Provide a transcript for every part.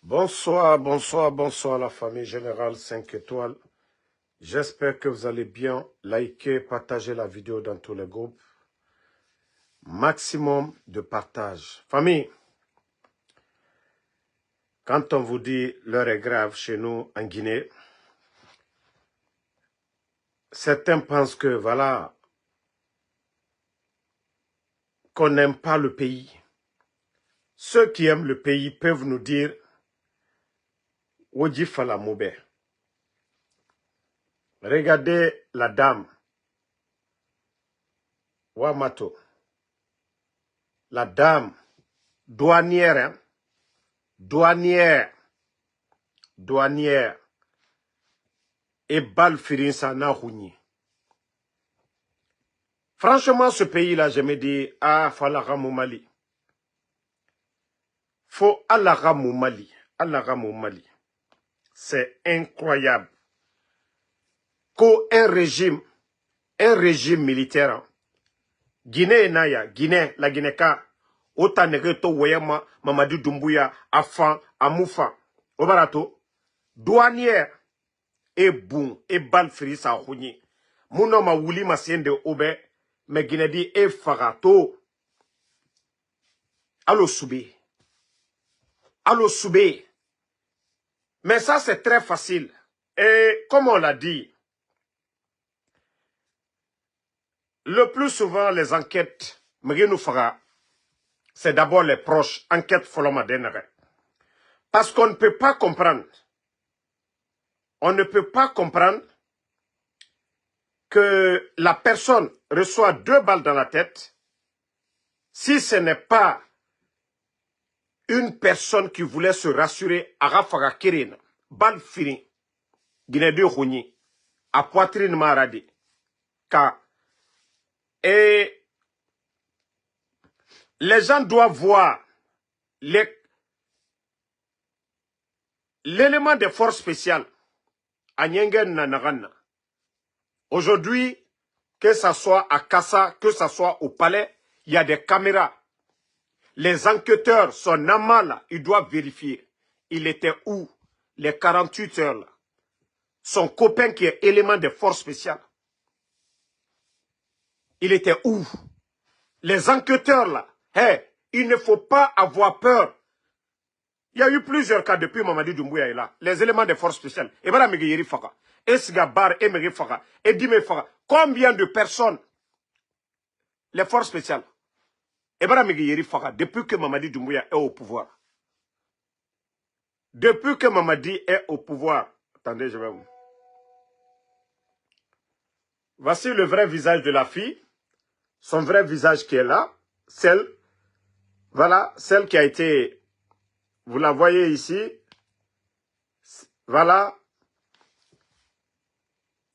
Bonsoir, bonsoir, bonsoir la famille générale 5 étoiles. J'espère que vous allez bien. Likez, partagez la vidéo dans tous les groupes. Maximum de partage. Famille, quand on vous dit l'heure est grave chez nous en Guinée, certains pensent que voilà, qu'on n'aime pas le pays. Ceux qui aiment le pays peuvent nous dire Wodji Fala Moube. Regardez la dame, Wamato, la dame douanière, hein? douanière et Balfirinsa Nahouni. Franchement, ce pays-là, je me dis, ah, Falaramou Mali. Faut Alaramou Mali. Alaramou Mali. C'est incroyable. Qu'un régime militaire, hein. Guinée Naya, Guinée, la Guinée-Ka, Otanereto Weyama, Mamadou Doumbouya, Afan, Amoufa, Obarato, douanière, et boum, et Balfirinsa Nahouni. Mouno ma wuli ma siende obe, mais Guinée dit e farato. Allo soubé. Allo soubé. Mais ça c'est très facile. Et comme on l'a dit, le plus souvent les enquêtes, c'est d'abord les proches, enquête Folomadenere. Parce qu'on ne peut pas comprendre. On ne peut pas comprendre que la personne reçoit 2 balles dans la tête si ce n'est pas une personne qui voulait se rassurer à Rafaga Kirin, balle fini, Guinée de Rouni, à poitrine maradi. Et les gens doivent voir l'élément des forces spéciales à Nyengen Nanarana. Aujourd'hui, que ce soit à Kassa, que ce soit au palais, il y a des caméras. Les enquêteurs sont normaux, ils doivent vérifier. Il était où les 48 heures là? Son copain qui est élément des forces spéciales. Il était où? Les enquêteurs là, hey, il ne faut pas avoir peur. Il y a eu plusieurs cas depuis Mamadi Doumbouya est là. Les éléments des forces spéciales. Et voilà Megayeri Faka. Et Sigabar et Megayeri Faka. Et Dime Faka. Combien de personnes? Les forces spéciales. Et voilà Megayeri Faka. Depuis que Mamadi Doumbouya est au pouvoir. Depuis que Mamadi est au pouvoir. Attendez, je vais vous. Voici le vrai visage de la fille. Son vrai visage qui est là. Celle. Voilà. Celle qui a été. Vous la voyez ici. Voilà.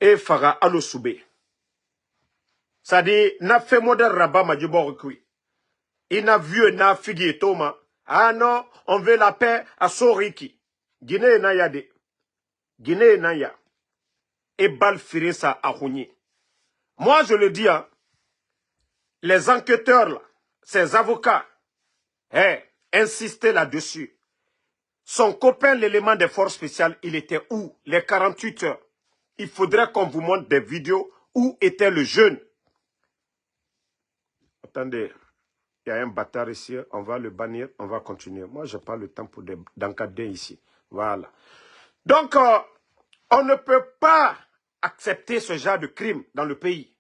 Et Farah Alosoubé. Ça dit, n'a fait modèle rabat ma djiborikui. Il n'a vu n'a figi Thomas. Ah non, on veut la paix à Soriki. Guinée na yade. Guinée na ya. Et Balfirinsa à Rouni. Moi je le dis, hein, les enquêteurs là, ces avocats, insistaient là-dessus. Son copain, l'élément des forces spéciales, il était où? Les 48 heures. Il faudrait qu'on vous montre des vidéos où était le jeune. Attendez, il y a un bâtard ici, on va le bannir, on va continuer. Moi, je n'ai pas le temps pour d'encadrer ici. Voilà. Donc, on ne peut pas accepter ce genre de crime dans le pays.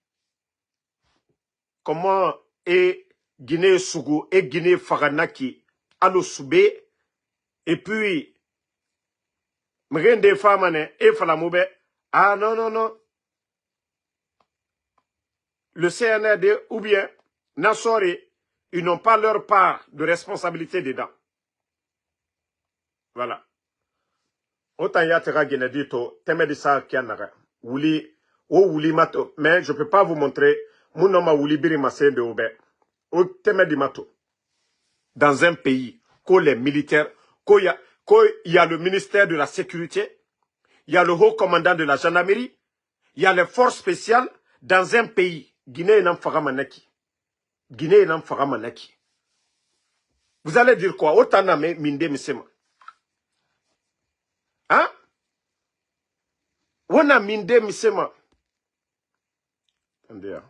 Comment est Guinée-Sougou et Guinée-Faranaki à l'Ossoubé, et puis, Mrende Famane et Falamoube, ah non, non, non. Le CNRD ou bien Nassori, ils n'ont pas leur part de responsabilité dedans. Voilà. Autant yatera genedito, temedisa kianara. Wuli, o wuli mato. Mais je ne peux pas vous montrer. Mon nom a wuli biri de oube. O temedi mato. Dans un pays, où les militaires, il y a le ministère de la sécurité, il y a le haut commandant de la gendarmerie, il y a les forces spéciales, dans un pays, Guinée et Namfaramanaki. Guinée et Namfaramanaki. Vous allez dire quoi? Autant minde misema. On a mindé, misema. Attendez, hein.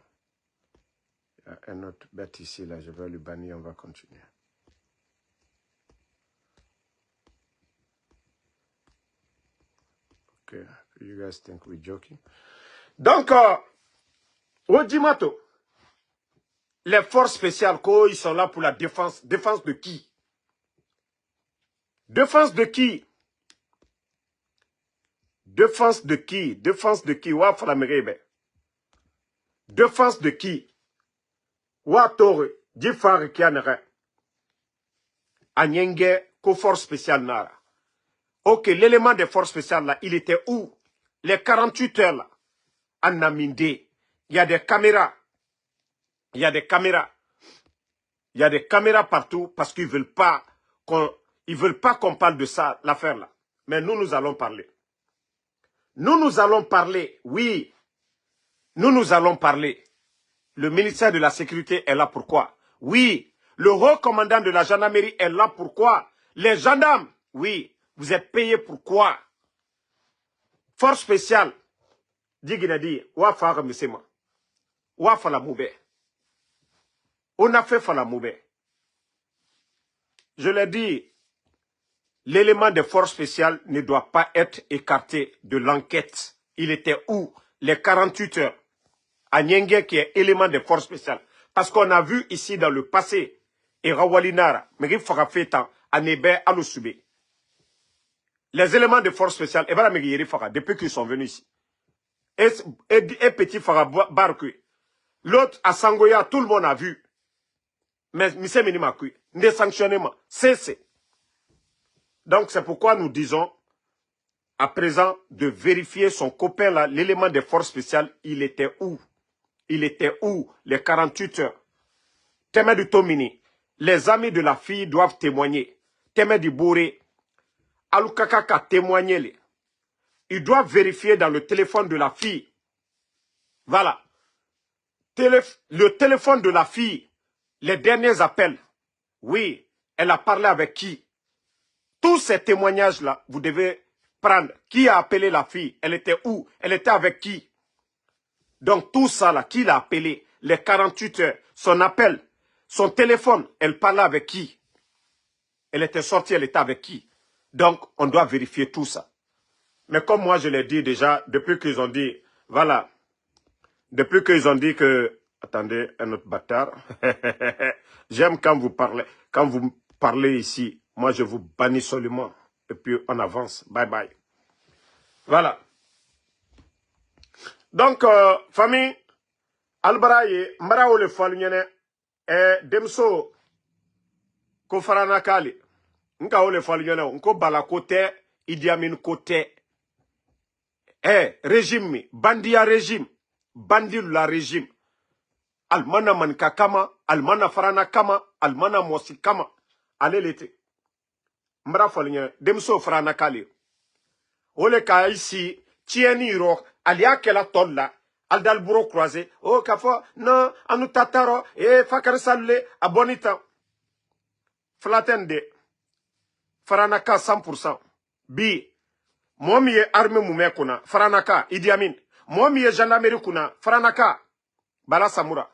Il y a un autre bête ici, là. Je vais le bannir, on va continuer. Ok, you guys think we're joking. Donc, Ojimato, les forces spéciales, ils sont là pour la défense. Défense de qui? Défense de qui? Défense de qui? Défense de qui? Wa falamerebe. Défense de qui? Wa tore, jifare kianere. Anyenge, ko force spéciale nara. Ok, l'élément des forces spéciales là, il était où? Les 48 heures là, à Naminde, il y a des caméras. Il y a des caméras. Il y a des caméras partout parce qu'ils veulent pas qu'on parle de ça, l'affaire là. Mais nous allons parler. Nous allons parler, oui. Nous allons parler. Le ministère de la Sécurité est là pourquoi? Oui. Le haut commandant de la gendarmerie est là pourquoi? Les gendarmes, oui. Vous êtes payés pourquoi? Force spéciale. Diginadi, wa fara misema. Wa fala moube. On a fait fala moube. Je l'ai dit, l'élément des forces spéciales ne doit pas être écarté de l'enquête. Il était où? Les 48 heures. À Nyenge qui est élément des forces spéciales. Parce qu'on a vu ici dans le passé, et Rawalinara, Meri Farafetan, Anebe, Alusube. Les éléments de force spéciales, depuis qu'ils sont venus ici. Et petit Farabarque. L'autre à Sangoya, tout le monde a vu. Mais Mise Minimakui, des sanctionnements, cessez. Donc c'est pourquoi nous disons, à présent, de vérifier son copain là, l'élément des forces spéciales, il était où? Il était où? Les 48 heures. Témé du Tomini, les amis de la fille doivent témoigner. Témé du Bouré, Alukaka témoigné. Ils doivent vérifier dans le téléphone de la fille. Voilà. Le téléphone de la fille, les derniers appels. Oui, elle a parlé avec qui? Tous ces témoignages-là, vous devez prendre. Qui a appelé la fille? Elle était où? Elle était avec qui? Donc tout ça, là, qui l'a appelé? Les 48 heures, son appel, son téléphone, elle parlait avec qui? Elle était sortie, elle était avec qui? Donc, on doit vérifier tout ça. Mais comme moi, je l'ai dit déjà, depuis qu'ils ont dit, voilà, depuis qu'ils ont dit que, attendez, un autre bâtard, j'aime quand vous parlez ici, moi je vous bannis seulement, et puis on avance, bye bye. Voilà. Donc, famille, Albaraye, Marao le Falunyene, Demso, Kofaranakali, Nka ole Falunyene, Nko Balakote, Idi Amin Kote, régime, bandia régime, bandi la régime, almana manka kama, almana farana kama, almana mosi kama, ale l'été. Mbra Falunyene, Demso farana kali. Ole ka ici, tieni ro, alia kela tolla, al dal bureau croisé, oh kafo, non, anu tataro, fakar salule, abonita. Flatende, faranaka 100%. Bi, momi ye armée moume kuna, faranaka, Idi Amin. Momi ye gendarmerie kuna, faranaka, Bala Samoura.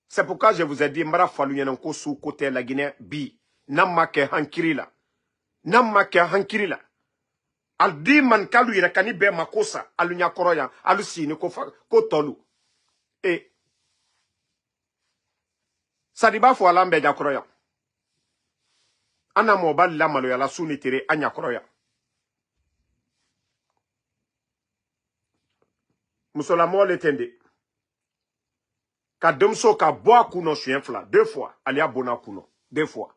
C'est pourquoi je vous ai dit, mbara falu nyananko sous côté la Guinée, bi, namake hankirila. Namake hankirila. Al di man kalu yira kani be makosa alu nyakoroya alu sini ko tolu sadiba fo alambe jakoroya ana mo bal lamalo ya la suni tere anyakoroya musola mo le tende ka demso ka boa kuno chien fla 2 fois ali abona kuno 2 fois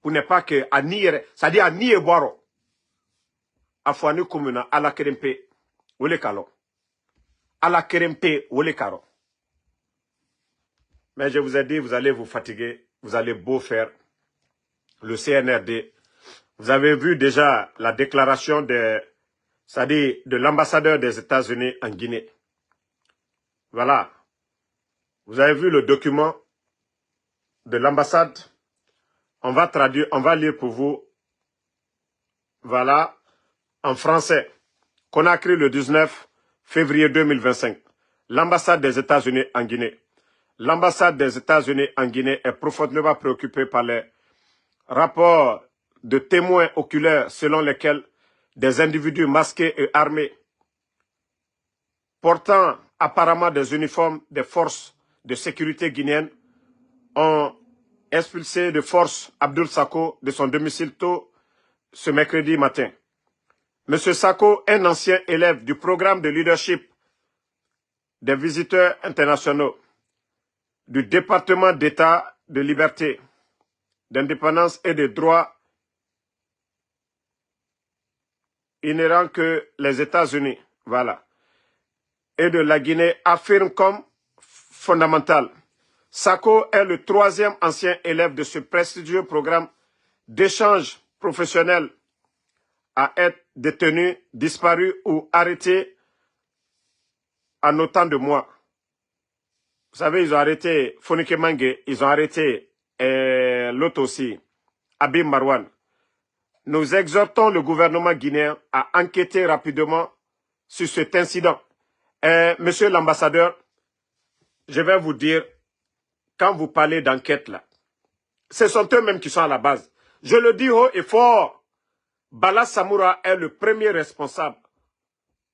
pour ne pas que anire ça dit anie boiro afwani komuna ala kerempe wole kalo ala kerempe wole karo. Mais je vous ai dit, vous allez vous fatiguer, vous allez beau faire le CNRD. Vous avez vu déjà la déclaration de l'ambassadeur des États-Unis en Guinée. Voilà. Vous avez vu le document de l'ambassade. On va traduire, on va lire pour vous. Voilà, en français. Conakry le 19 février 2025. L'ambassade des États-Unis en Guinée. L'ambassade des États-Unis en Guinée est profondément préoccupée par les rapports de témoins oculaires selon lesquels des individus masqués et armés portant apparemment des uniformes des forces de sécurité guinéennes ont expulsé de force Abdoul Sako de son domicile tôt ce mercredi matin. M. Sako, un ancien élève du programme de leadership des visiteurs internationaux du département d'État de liberté, d'indépendance et de droits inhérents que les États-Unis, voilà, et de la Guinée affirme comme fondamental. Sako est le 3e ancien élève de ce prestigieux programme d'échange professionnel à être détenu, disparu ou arrêté en autant de mois. Vous savez, ils ont arrêté Fonike Mange, ils ont arrêté l'autre aussi, Abim Marwan. Nous exhortons le gouvernement guinéen à enquêter rapidement sur cet incident. Monsieur l'ambassadeur, je vais vous dire, quand vous parlez d'enquête là, ce sont eux-mêmes qui sont à la base. Je le dis haut et fort, Bala Samoura est le premier responsable.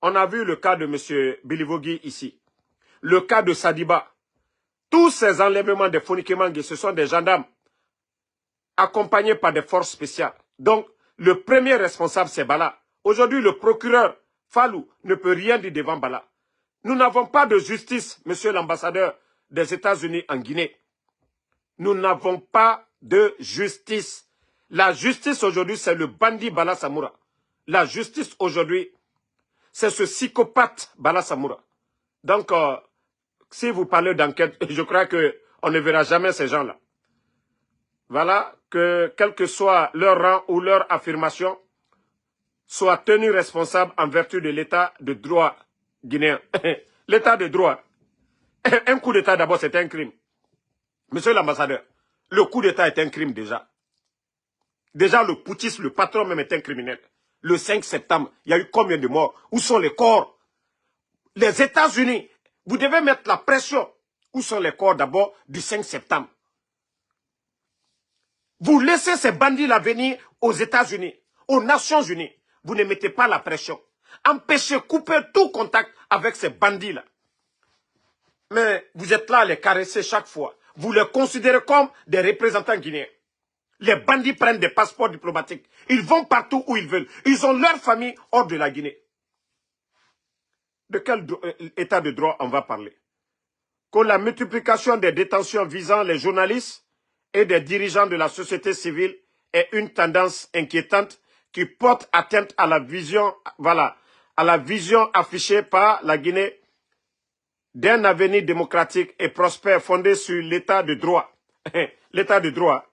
On a vu le cas de M. Bilivogui ici, le cas de Sadiba. Tous ces enlèvements de Fonike Mange, ce sont des gendarmes accompagnés par des forces spéciales. Donc, le premier responsable, c'est Bala. Aujourd'hui, le procureur Fallou ne peut rien dire devant Bala. Nous n'avons pas de justice, monsieur l'ambassadeur des États-Unis en Guinée. Nous n'avons pas de justice. La justice aujourd'hui, c'est le bandit Bala Samoura. La justice aujourd'hui, c'est ce psychopathe Bala Samoura. Donc, si vous parlez d'enquête, je crois qu'on ne verra jamais ces gens-là. Voilà, que quel que soit leur rang ou leur affirmation, soient tenus responsables en vertu de l'état de droit guinéen. L'état de droit. Un coup d'état d'abord, c'est un crime. Monsieur l'ambassadeur, le coup d'état est un crime déjà. Déjà, le putschiste, le patron même est un criminel. Le 5 septembre, il y a eu combien de morts? Où sont les corps? Les États-Unis, vous devez mettre la pression. Où sont les corps d'abord du 5 septembre? Vous laissez ces bandits-là venir aux États-Unis, aux Nations Unies. Vous ne mettez pas la pression. Empêchez, coupez tout contact avec ces bandits-là. Mais vous êtes là à les caresser chaque fois. Vous les considérez comme des représentants guinéens. Les bandits prennent des passeports diplomatiques. Ils vont partout où ils veulent. Ils ont leur famille hors de la Guinée. De quel état de droit on va parler? Que la multiplication des détentions visant les journalistes et des dirigeants de la société civile est une tendance inquiétante qui porte atteinte à la vision, voilà, à la vision affichée par la Guinée d'un avenir démocratique et prospère fondé sur l'état de droit. L'état de droit.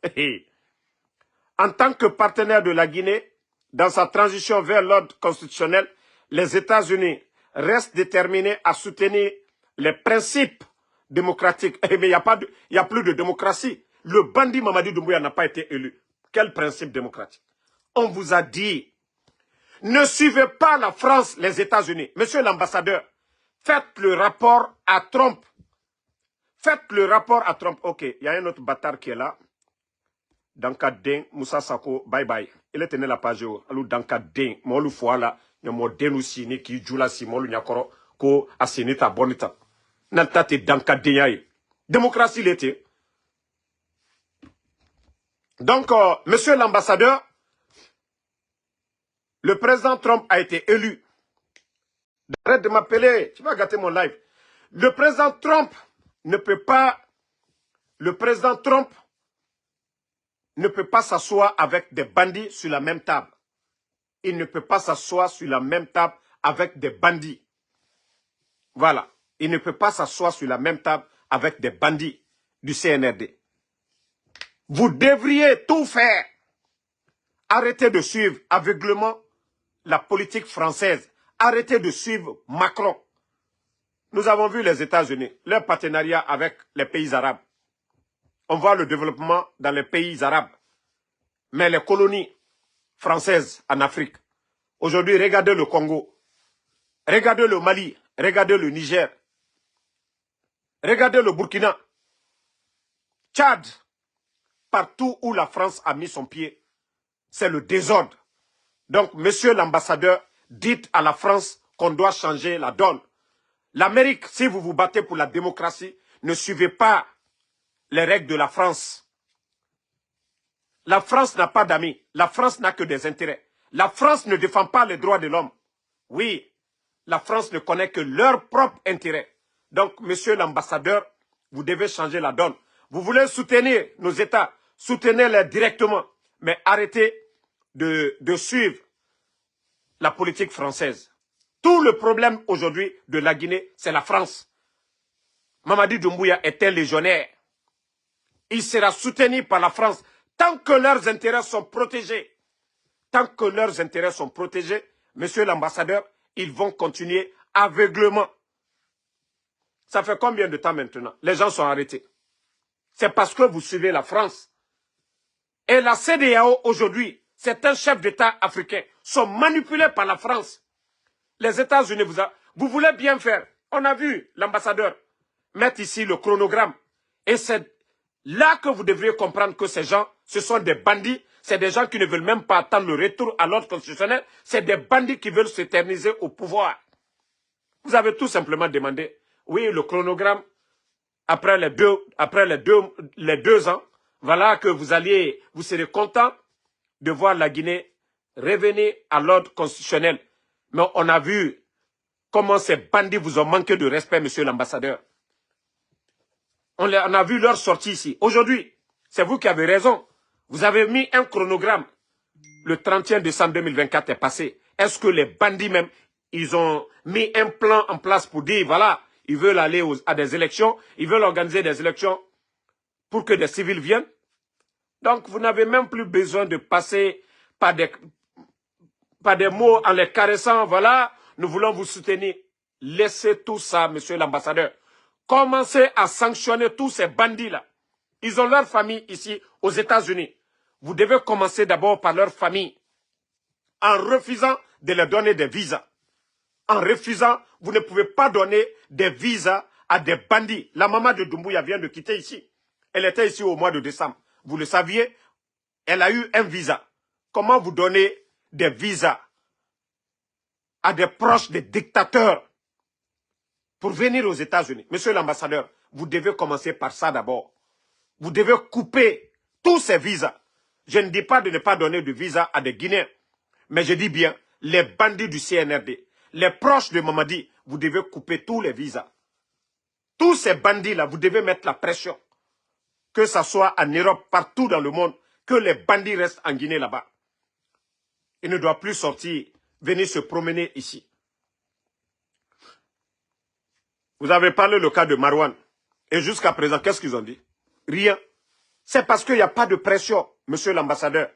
En tant que partenaire de la Guinée, dans sa transition vers l'ordre constitutionnel, les États-Unis restent déterminés à soutenir les principes démocratiques. Mais il n'y a plus de démocratie. Le bandit Mamadi Doumbouya n'a pas été élu. Quel principe démocratique? On vous a dit, ne suivez pas la France, les États-Unis. Monsieur l'ambassadeur, faites le rapport à Trump. Faites le rapport à Trump. Ok, il y a un autre bâtard qui est là. Dankadin, Moussa Sako, bye bye. Il est tenu la page. Alors Dankadin, moi le fois là, il y a mon dénoussini qui joue là, si moi le nyakoro, ko asinita bonita. Nantate Dankadin yae. Démocratie l'été. Donc, monsieur l'ambassadeur, le président Trump a été élu. Arrête de m'appeler, tu vas gâter mon live. Le président Trump ne peut pas, le président Trump ne peut pas s'asseoir avec des bandits sur la même table. Il ne peut pas s'asseoir sur la même table avec des bandits. Voilà. Il ne peut pas s'asseoir sur la même table avec des bandits du CNRD. Vous devriez tout faire. Arrêtez de suivre aveuglement la politique française. Arrêtez de suivre Macron. Nous avons vu les États-Unis, leur partenariat avec les pays arabes. On voit le développement dans les pays arabes. Mais les colonies françaises en Afrique, aujourd'hui, regardez le Congo. Regardez le Mali, regardez le Niger, regardez le Burkina, Tchad, partout où la France a mis son pied, c'est le désordre. Donc, monsieur l'ambassadeur, dites à la France qu'on doit changer la donne. L'Amérique, si vous vous battez pour la démocratie, ne suivez pas les règles de la France. La France n'a pas d'amis. La France n'a que des intérêts. La France ne défend pas les droits de l'homme. Oui, la France ne connaît que leurs propres intérêts. Donc, monsieur l'ambassadeur, vous devez changer la donne. Vous voulez soutenir nos États, soutenez-les directement, mais arrêtez de suivre la politique française. Tout le problème aujourd'hui de la Guinée, c'est la France. Mamadi Doumbouya est un légionnaire. Il sera soutenu par la France tant que leurs intérêts sont protégés. Tant que leurs intérêts sont protégés, monsieur l'ambassadeur, ils vont continuer aveuglement. Ça fait combien de temps maintenant? Les gens sont arrêtés. C'est parce que vous suivez la France. Et la CEDEAO aujourd'hui, c'est un chef d'État africain, sont manipulés par la France. Les États-Unis, vous voulez bien faire. On a vu l'ambassadeur mettre ici le chronogramme. Et c'est là que vous devriez comprendre que ces gens, ce sont des bandits. C'est des gens qui ne veulent même pas attendre le retour à l'ordre constitutionnel. C'est des bandits qui veulent s'éterniser au pouvoir. Vous avez tout simplement demandé, oui, le chronogramme, après les deux ans, voilà que vous serez content de voir la Guinée revenir à l'ordre constitutionnel. Mais on a vu comment ces bandits vous ont manqué de respect, monsieur l'ambassadeur. On a vu leur sortie ici. Aujourd'hui, c'est vous qui avez raison. Vous avez mis un chronogramme. Le 31 décembre 2024 est passé. Est-ce que les bandits même, ils ont mis un plan en place pour dire, voilà, ils veulent aller à des élections, ils veulent organiser des élections pour que des civils viennent? Donc, vous n'avez même plus besoin de passer par des mots en les caressant. Voilà, nous voulons vous soutenir. Laissez tout ça, monsieur l'ambassadeur. Commencez à sanctionner tous ces bandits-là. Ils ont leur famille ici, aux États-Unis. Vous devez commencer d'abord par leur famille. En refusant de leur donner des visas. En refusant, vous ne pouvez pas donner des visas à des bandits. La maman de Doumbouya vient de quitter ici. Elle était ici au mois de décembre. Vous le saviez, elle a eu un visa. Comment vous donnez des visas à des proches des dictateurs pour venir aux États-Unis? Monsieur l'ambassadeur, vous devez commencer par ça d'abord. Vous devez couper tous ces visas. Je ne dis pas de ne pas donner de visa à des Guinéens, mais je dis bien les bandits du CNRD, les proches de Mamadi, vous devez couper tous les visas. Tous ces bandits-là, vous devez mettre la pression. Que ce soit en Europe, partout dans le monde, que les bandits restent en Guinée là-bas. Ils ne doivent plus sortir, venir se promener ici. Vous avez parlé le cas de Marouane. Et jusqu'à présent, qu'est-ce qu'ils ont dit? Rien. C'est parce qu'il n'y a pas de pression, monsieur l'ambassadeur.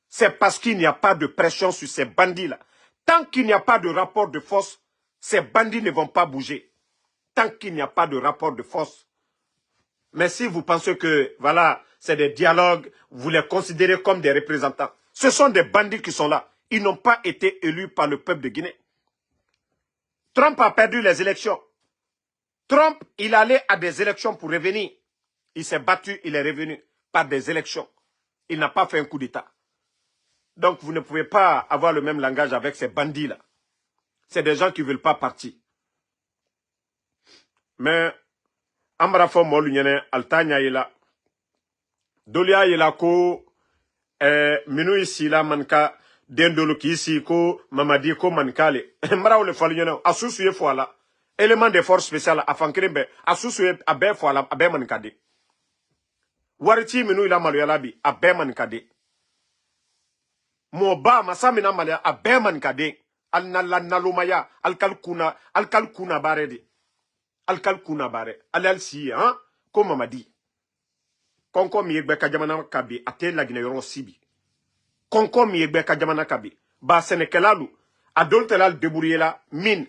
C'est parce qu'il n'y a pas de pression sur ces bandits-là. Tant qu'il n'y a pas de rapport de force, ces bandits ne vont pas bouger. Tant qu'il n'y a pas de rapport de force. Mais si vous pensez que, voilà, c'est des dialogues, vous les considérez comme des représentants. Ce sont des bandits qui sont là. Ils n'ont pas été élus par le peuple de Guinée. Trump a perdu les élections. Trump, il allait à des élections pour revenir. Il s'est battu, il est revenu par des élections. Il n'a pas fait un coup d'État. Donc vous ne pouvez pas avoir le même langage avec ces bandits-là. C'est des gens qui ne veulent pas partir. Mais, Amrafo Molunyene, Altanya yela. Dolia yela ko, minu isi la manka, dendolo ki isi ko, mamadi ko mankale. Mara ole falunyene, asusu ye fwala. Élément de force spéciale, afankirimbe, asusu ye abe fwala, abe mankade. Wariti minu ila maluyala bi, abe mankade. Moba masamina malia, abe mankade. Al nalumaya, al kalkuna baredi. Alkalkuna bare, alal si, hein, comme m'a dit. Konko miyegbe kajamana kabi, ate la Guinée yoron sibi. Konko miyegbe kajamana kabi, ba senekelalu, adoltelal deburiela, min,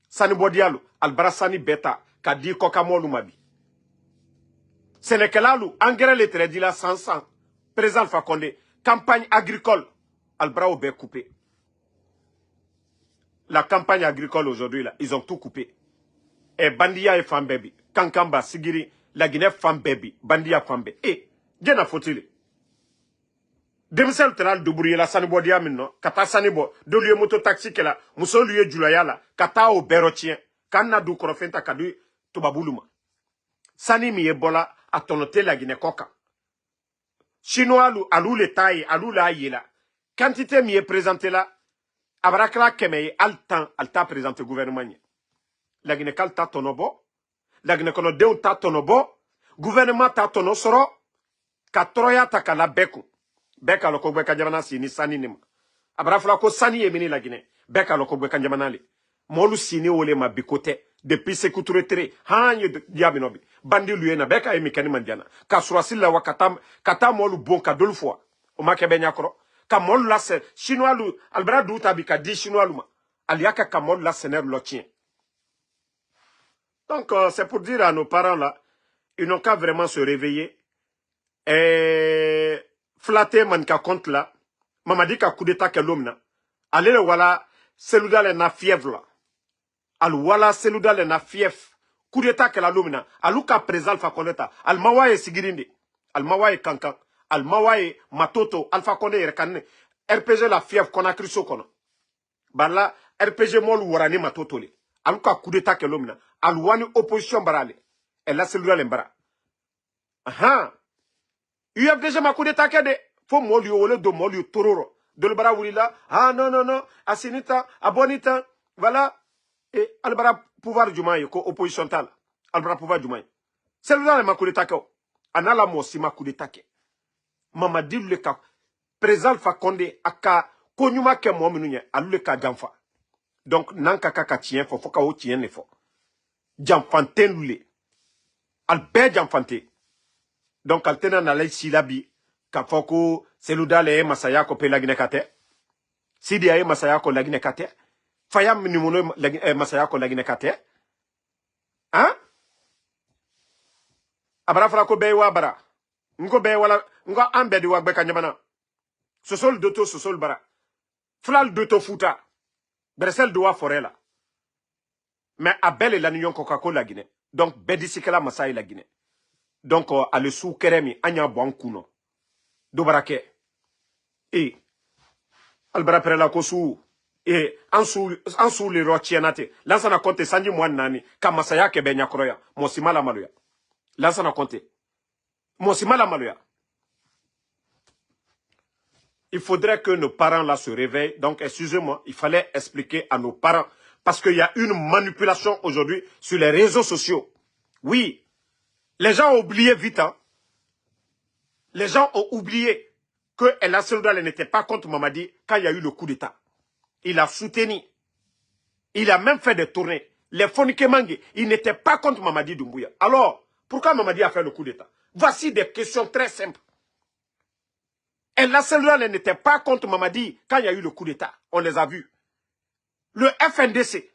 sanibodialu, albarasani beta, kadi kokamolu mabi. Senekelalu, engrais le tredila 100, présent Fakonde, campagne agricole, albrao be coupé. la campagne agricole aujourd'hui, là, ils ont tout coupé. Et Bandia et Fambebi, Kankamba, Sigiri, la Guinée Fambebi, Bandia Fambe. Et, bien à faut-il. Demisel Tenal Doubourie, la Sanibo Diamino, Kata Sanibo, de lieu moto taxi que la, Mousso lieu Julaya la, Kata au Berotien, Kana du Korofenta Kadu, Tobabuluma. Sani mi ebola, a tonoté la Guinée Coca. Chinois alou le taille, alou la yela. Quantité mi est présenté là, Abrakla Kemeye, alta présenté gouvernement. La Guinée Kalta tonobo, la Guinée Kono Deu ta tonobo, gouvernement ta tonosoro, Katroya takala beku. Beka loko beka jamana sini sani nima. Abrafla ko sani yemini la Guinée. Beka loko beka jamana li. Molu sini ole ma bikote. Depuis se kuturetere. Hanye diabinobi. Bandi luyena beka emi kani mandiana. Ka surasi la kata molu bon ka dolu fois. O ma kebe nyakro. Ka molu la se. Chinois lu. Albra douta bi ka di chinois luma. Aliaka ka molu la sener lotien. Donc c'est pour dire à nos parents là. Ils n'ont qu'à vraiment se réveiller. Et flatter manka compte là, mama dit qu'à coup d'état que l'homme na, allez le voilà, celui-là le na fièvre là, al voilà celui-là le na fièvre, coup d'état que l'homme na, aluka présent alpha koneta, al mawaye sigirindi, al mawaye kankan, al mawaye matoto, alpha konde yerkane, RPG la fièvre qu'on a cru so kono, bah là, RPG mol warani matoto li, aluka coup d'état que l'homme na, al wani opposition barale, et là celui-là l'embara. Il y a déjà ma coup d'état de faut moli ole de moli tororo de le bara wulila ah non asinita abonita voilà et albara pouvoir du maï ko opposition tal albara pouvoir du maï c'est là ma coup d'état ko anala mo si ma coup d'état ke mama dit le ka présent fa konde aka konyuma ke mo minu nye alu le ka jamfa donc nanka kaka tien fo ka o tien ne fo jamfanten lule albe jamfanté. Donc, altena na lay silabi, ka foko, seluda le masaya ko pe lagine kate. Sidi aye masaya ko lagine kate. Fayam minimono masaya ko lagine kate. Hein? Abara fala ko bewa bara. Ngo be wala, ngo ambedi wak beka nyamana. Sosol doto, sosol bara. Flal doto futa. Bresel doa forela. Mais abel la nion Coca-Cola la Guinée. Donc, bedisikela masaya la Guinée. Donc, à le sous keremi, anya bon kuno. Dobarake. Et, albara perela kosu. Et, en sous les rochianate. Lansana konte sanji mwanani. Kamasaya kebe nyakroya. Mosimala maluya. Lansana konte. Mosimala maluya. Il faudrait que nos parents là se réveillent. Donc, excusez-moi, il fallait expliquer à nos parents. Parce qu'il y a une manipulation aujourd'hui sur les réseaux sociaux. Oui. Les gens ont oublié vite, hein. Les gens ont oublié que El Asseloudal n'était pas contre Mamadi quand il y a eu le coup d'État. Il a soutenu. Il a même fait des tournées. Les Fonike Mangue, il n'était pas contre Mamadi Doumbouya. Alors, pourquoi Mamadi a fait le coup d'État? Voici des questions très simples. El Asseloudal n'était pas contre Mamadi quand il y a eu le coup d'État. On les a vus. Le FNDC.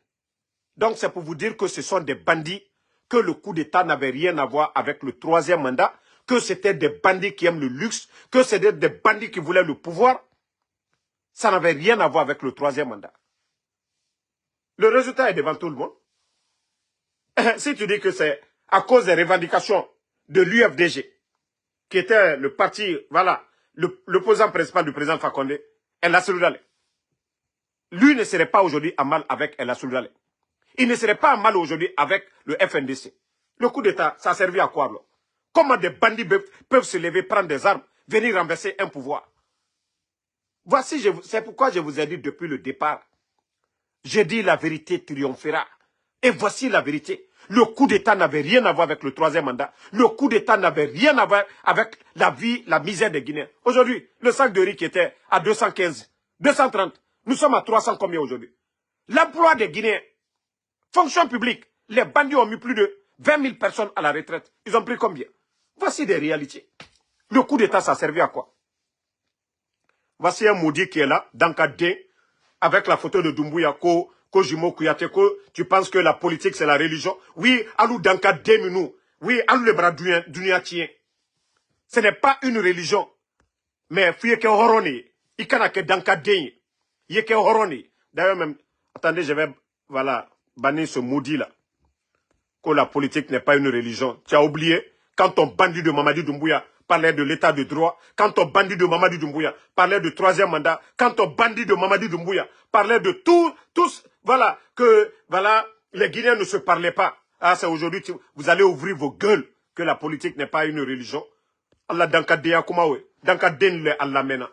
Donc, c'est pour vous dire que ce sont des bandits, que le coup d'État n'avait rien à voir avec le troisième mandat, que c'était des bandits qui aiment le luxe, que c'était des bandits qui voulaient le pouvoir. Ça n'avait rien à voir avec le troisième mandat. Le résultat est devant tout le monde. Si tu dis que c'est à cause des revendications de l'UFDG, qui était le parti, voilà, l'opposant principal du président Fakonde, El Asseloudal. Lui ne serait pas aujourd'hui à mal avec El Asseloudal. Il ne serait pas à mal aujourd'hui avec le FNDC. Le coup d'État, ça a servi à quoi, alors? Comment des bandits peuvent se lever, prendre des armes, venir renverser un pouvoir? Voici, c'est pourquoi je vous ai dit depuis le départ. J'ai dit la vérité triomphera. Et voici la vérité. Le coup d'État n'avait rien à voir avec le troisième mandat. Le coup d'État n'avait rien à voir avec la vie, la misère des Guinéens. Aujourd'hui, le sac de riz qui était à 215, 230, nous sommes à 300 combien aujourd'hui? L'emploi des Guinéens, fonction publique, les bandits ont mis plus de 20 000 personnes à la retraite. Ils ont pris combien? Voici des réalités. Le coup d'État, ça a servi à quoi? Voici un maudit qui est là, dans Kadé, avec la photo de Doumbouya, Kojimo Kouyaté, tu penses que la politique c'est la religion? Oui, alou dans Kadé, nous. Oui, alou le bras d'uniatien. Ce n'est pas une religion. Mais, fouye ke horoni, ikana ke dans Kadé, yé ke horoni. D'ailleurs même, Attendez, je vais, voilà, bannir ce maudit-là. Que la politique n'est pas une religion. Tu as oublié, quand ton bandit de Mamadi Doumbouya parlait de l'état de droit, quand ton bandit de Mamadi Doumbouya parlait de troisième mandat, quand ton bandit de Mamadi Doumbouya parlait de tous, voilà, que, voilà, les Guinéens ne se parlaient pas. Ah, c'est aujourd'hui, vous allez ouvrir vos gueules que la politique n'est pas une religion. Allah danka deya kumawe, danka denle Allah mena.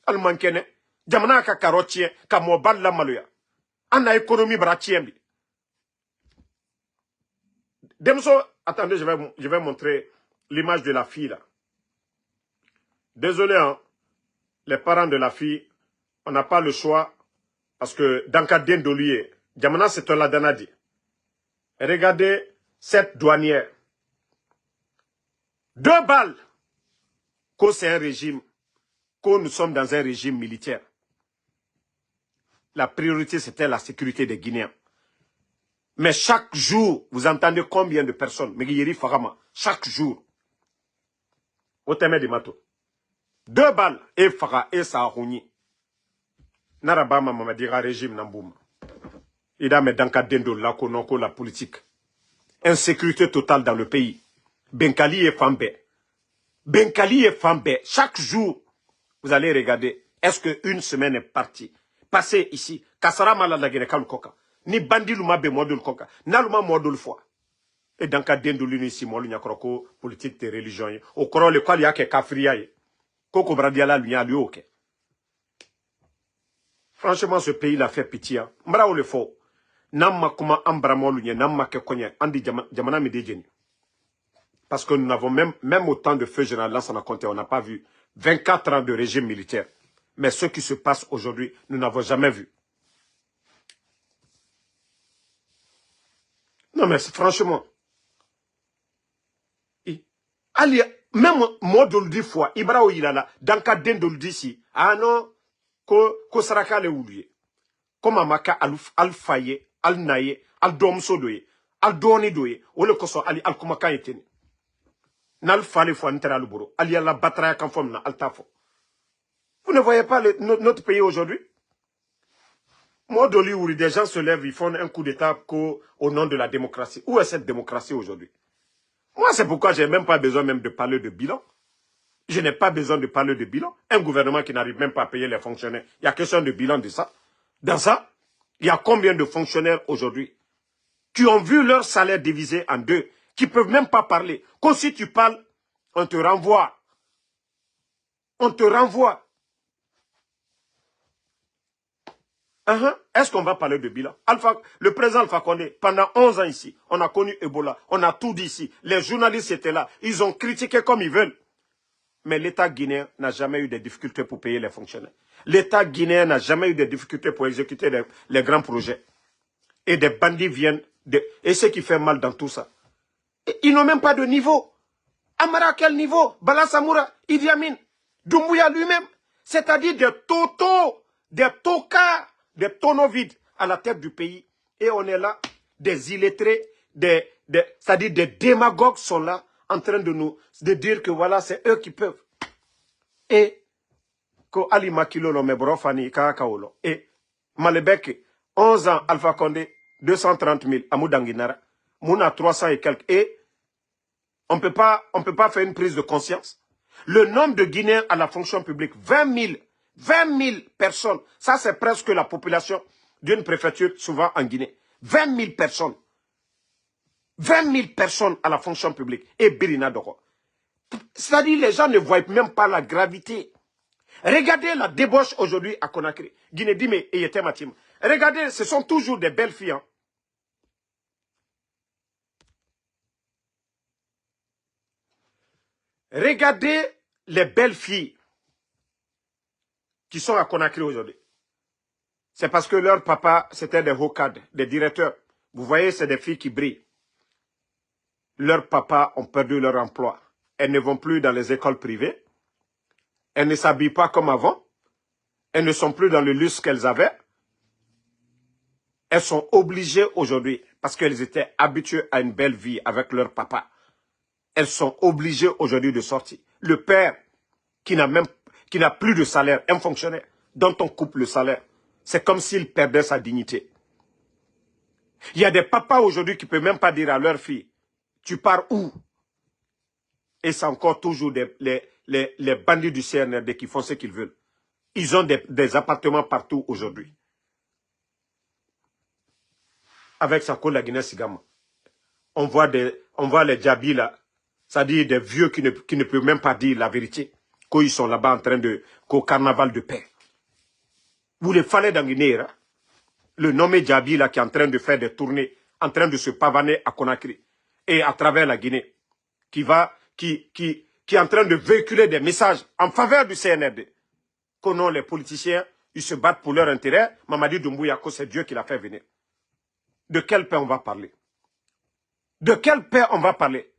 Al mankene, jamana ka karotien, ka mobal la maluya. Ana économie bratiembi. Demso, attendez, je vais montrer l'image de la fille là. Désolé, hein, les parents de la fille, on n'a pas le choix parce que dans le cas d'Indolier, Djamana c'est un ladanadi. Regardez cette douanière. 2 balles. Que c'est un régime, que nous sommes dans un régime militaire. La priorité c'était la sécurité des Guinéens. Mais chaque jour, vous entendez combien de personnes, Megiyeri Farama, chaque jour, au thème de Mato. 2 balles, et Fara, et Sahouni. Narabama Mamadira régime Namboum. Il a mis dans le dendo la konoko la politique. Insécurité totale dans le pays. Benkali et Fambe. Benkali et Fambe. Chaque jour, vous allez regarder, est-ce qu'une semaine est partie? Passez ici, Kassara Maladagene Kalukoka. Ni bandi luma be modul koka. Na luma modul fois. Et dans le cas d'Indolini ici, moi, l'uniakroko politique de religion. Au coron, le qual y a que kafria. Koko bradiala lui a lui ok. Franchement, ce pays l'a fait pitié. Mbra ou le faux. Namma kuma ambramo l'unye, namma ke konye, andi jamana medejeni. Parce que nous n'avons même autant de feu général, là, ça n'a compté, on n'a pas vu 24 ans de régime militaire. Mais ce qui se passe aujourd'hui, nous n'avons jamais vu. Non, mais franchement, Ali, même moi de le dire fois, Ibrahim Ilala, dans le cas de le dire ici, ah non, ko saraka le oublié. Comme Amaka al faye, al naye, al domso doye, al doni doye, ou le koso ali al kumaka yetene. Nal fale fo antera le bourreau, ali ala batraya conforme na al tafo. Vous ne voyez pas notre pays aujourd'hui? Moi, d'Hollywood, des gens se lèvent, ils font un coup d'état au nom de la démocratie. Où est cette démocratie aujourd'hui? Moi, c'est pourquoi je n'ai même pas besoin même de parler de bilan. Je n'ai pas besoin de parler de bilan. Un gouvernement qui n'arrive même pas à payer les fonctionnaires. Il y a question de bilan de ça. Dans ça, il y a combien de fonctionnaires aujourd'hui qui ont vu leur salaire divisé en 2, qui ne peuvent même pas parler. Quand si tu parles, on te renvoie. On te renvoie. Est-ce qu'on va parler de bilan? Le président Alpha Condé, pendant 11 ans ici, on a connu Ebola, on a tout dit ici. Les journalistes étaient là, ils ont critiqué comme ils veulent. Mais l'État guinéen n'a jamais eu de difficultés pour payer les fonctionnaires. L'État guinéen n'a jamais eu de difficultés pour exécuter les grands projets. Et des bandits viennent, et ce qui fait mal dans tout ça. Ils n'ont même pas de niveau. Amara, à quel niveau? Bala Samoura, Idi Amin, Doumbouya lui-même. C'est-à-dire des totos, des tocards, des tonneaux vides à la tête du pays. Et on est là, des illettrés, c'est-à-dire des démagogues sont là, en train de dire que voilà, c'est eux qui peuvent. Et, ko Ali Makilo me brofani kakaolo. Et, Malebeke, 11 ans, Alpha Condé, 230 000, Amoudanginara, Mouna 300 et quelques. Et, on peut pas faire une prise de conscience. Le nombre de Guinéens à la fonction publique, 20 000 personnes. Ça, c'est presque la population d'une préfecture, souvent en Guinée. 20 000 personnes. 20 000 personnes à la fonction publique. Et Birina Doko. C'est-à-dire, les gens ne voient même pas la gravité. Regardez la débauche aujourd'hui à Conakry. Guinée-Dime et Yetematim. Regardez, ce sont toujours des belles filles. Hein. Regardez les belles filles qui sont à Conakry aujourd'hui. C'est parce que leur papa, c'était des hauts cadres, des directeurs. Vous voyez, c'est des filles qui brillent. Leurs papas ont perdu leur emploi. Elles ne vont plus dans les écoles privées. Elles ne s'habillent pas comme avant. Elles ne sont plus dans le luxe qu'elles avaient. Elles sont obligées aujourd'hui, parce qu'elles étaient habituées à une belle vie avec leur papa. Elles sont obligées aujourd'hui de sortir. Le père, qui n'a plus de salaire, un fonctionnaire, dont on coupe le salaire, c'est comme s'il perdait sa dignité. Il y a des papas aujourd'hui qui ne peuvent même pas dire à leur fille, tu pars où? Et c'est encore toujours les bandits du CNRD qui font ce qu'ils veulent. Ils ont des appartements partout aujourd'hui. Avec Sanko la Guinée-Sigama. On voit les djabis là, c'est-à-dire des vieux qui ne peuvent même pas dire la vérité, quand ils sont là-bas en train qu'au carnaval de paix. Vous les fallait dans Guinée, hein? Le nommé Djabi là qui est en train de faire des tournées, en train de se pavaner à Conakry et à travers la Guinée, qui est en train de véhiculer des messages en faveur du CNRD. Que non, les politiciens, ils se battent pour leur intérêt. Mamadi Doumbouya, c'est Dieu qui l'a fait venir. De quelle paix on va parler? De quelle paix on va parler?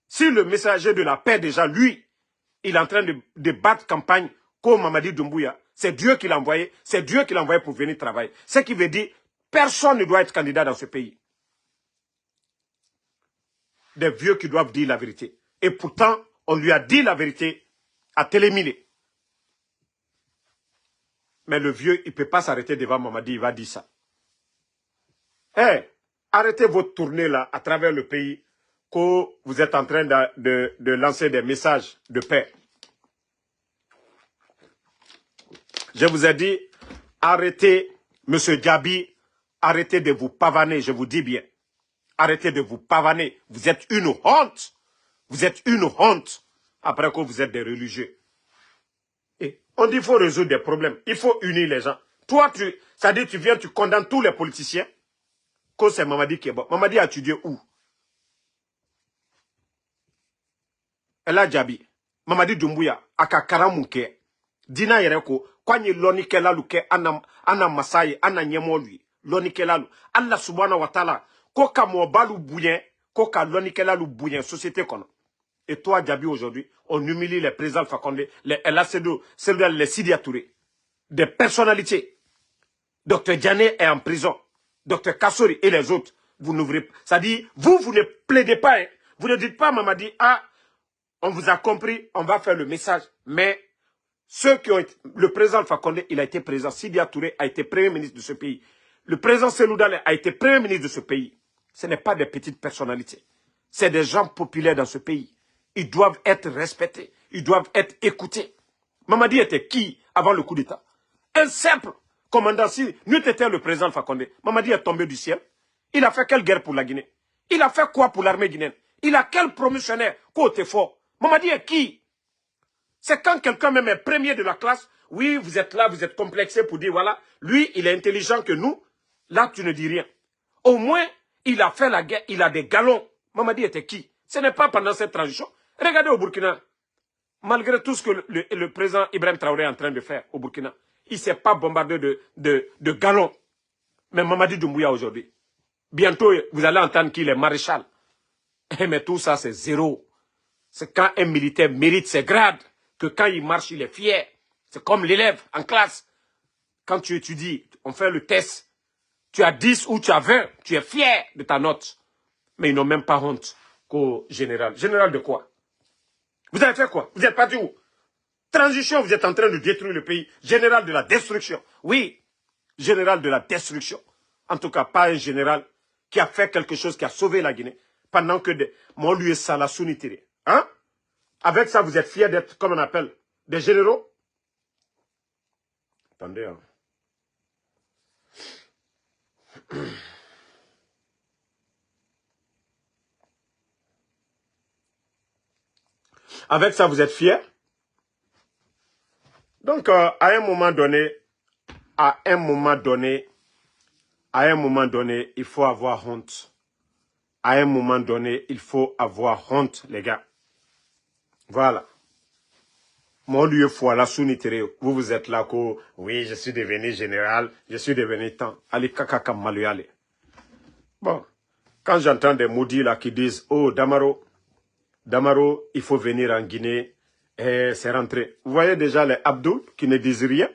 Si le messager de la paix, déjà, lui, il est en train de battre campagne comme Mamadi Doumbouya, c'est Dieu qui l'a envoyé, c'est Dieu qui l'a envoyé pour venir travailler. Ce qui veut dire, personne ne doit être candidat dans ce pays. Des vieux qui doivent dire la vérité. Et pourtant, on lui a dit la vérité à Télémilé. Mais le vieux, il ne peut pas s'arrêter devant Mamadi, il va dire ça. Arrêtez votre tournée là, à travers le pays, que vous êtes en train de lancer des messages de paix. Je vous ai dit, arrêtez, monsieur Djabi, arrêtez de vous pavaner, je vous dis bien. Arrêtez de vous pavaner. Vous êtes une honte. Vous êtes une honte. Après que vous êtes des religieux. Et on dit qu'il faut résoudre des problèmes. Il faut unir les gens. Toi, c'est-à-dire tu viens, tu condamnes tous les politiciens. Que c'est Mamadi qui est bon. Mamadi a étudié où? Elle a Djabi. Mamadi Doumbouya. Aka Karamouke. Dina Yereko. Kwanye loni kelaluke ana masaye ana nyemolui. Loni kelalu. Allah subhanahu wa ta'ala. Koka mobalu bouyen. Koka loni kelalu bouyen. Société kono. Et toi, Djabi, aujourd'hui, on humilie les présidents Alpha Condé, les LACDO, les Sidi Touré. Des personnalités. Dr Diané est en prison. Dr Kassori et les autres. Vous n'ouvrez pas. Ça dit, vous ne plaidez pas. Hein. Vous ne dites pas, Mamadi, ah, on vous a compris, on va faire le message. Mais ceux qui ont été... Le président Alpha Condé, il a été président. Sidi Touré a été premier ministre de ce pays. Le président Seloudale a été premier ministre de ce pays. Ce n'est pas des petites personnalités. C'est des gens populaires dans ce pays. Ils doivent être respectés. Ils doivent être écoutés. Mamadi était qui avant le coup d'État? Un simple commandant. Si nous étions le président Alpha Condé, Mamadi est tombé du ciel. Il a fait quelle guerre pour la Guinée? Il a fait quoi pour l'armée guinéenne? Il a quel promotionnaire? Côté fort. Mamadi est qui? C'est quand quelqu'un même est premier de la classe, oui, vous êtes là, vous êtes complexé pour dire, voilà, lui, il est intelligent que nous. Là, tu ne dis rien. Au moins, il a fait la guerre, il a des galons. Mamadi était qui? Ce n'est pas pendant cette transition. Regardez au Burkina. Malgré tout ce que le président Ibrahim Traoré est en train de faire au Burkina, il ne s'est pas bombardé de galons. Mais Mamadi Doumbouya aujourd'hui, bientôt, vous allez entendre qu'il est maréchal. Mais tout ça, c'est zéro. C'est quand un militaire mérite ses grades, que quand il marche, il est fier. C'est comme l'élève en classe. Quand tu étudies, on fait le test. Tu as 10 ou tu as 20, tu es fier de ta note. Mais ils n'ont même pas honte qu'au général. Général de quoi? Vous avez fait quoi? Vous êtes parti où? Transition, vous êtes en train de détruire le pays. Général de la destruction. Oui, général de la destruction. En tout cas, pas un général qui a fait quelque chose, qui a sauvé la Guinée. Pendant que mon lieu Salassouni tiré. Hein? Avec ça, vous êtes fiers d'être, comme on appelle, des généraux? Attendez, hein. Avec ça, vous êtes fiers? Donc, à un moment donné, il faut avoir honte. À un moment donné, il faut avoir honte, les gars. Voilà. Mon lieu voilà Sounitere. Vous êtes là, oui, je suis devenu général, je suis devenu tant. Allez, kaka maluyale. Bon, quand j'entends des maudits là qui disent, oh, Damaro, il faut venir en Guinée, et c'est rentré. Vous voyez déjà les Abdou qui ne disent rien.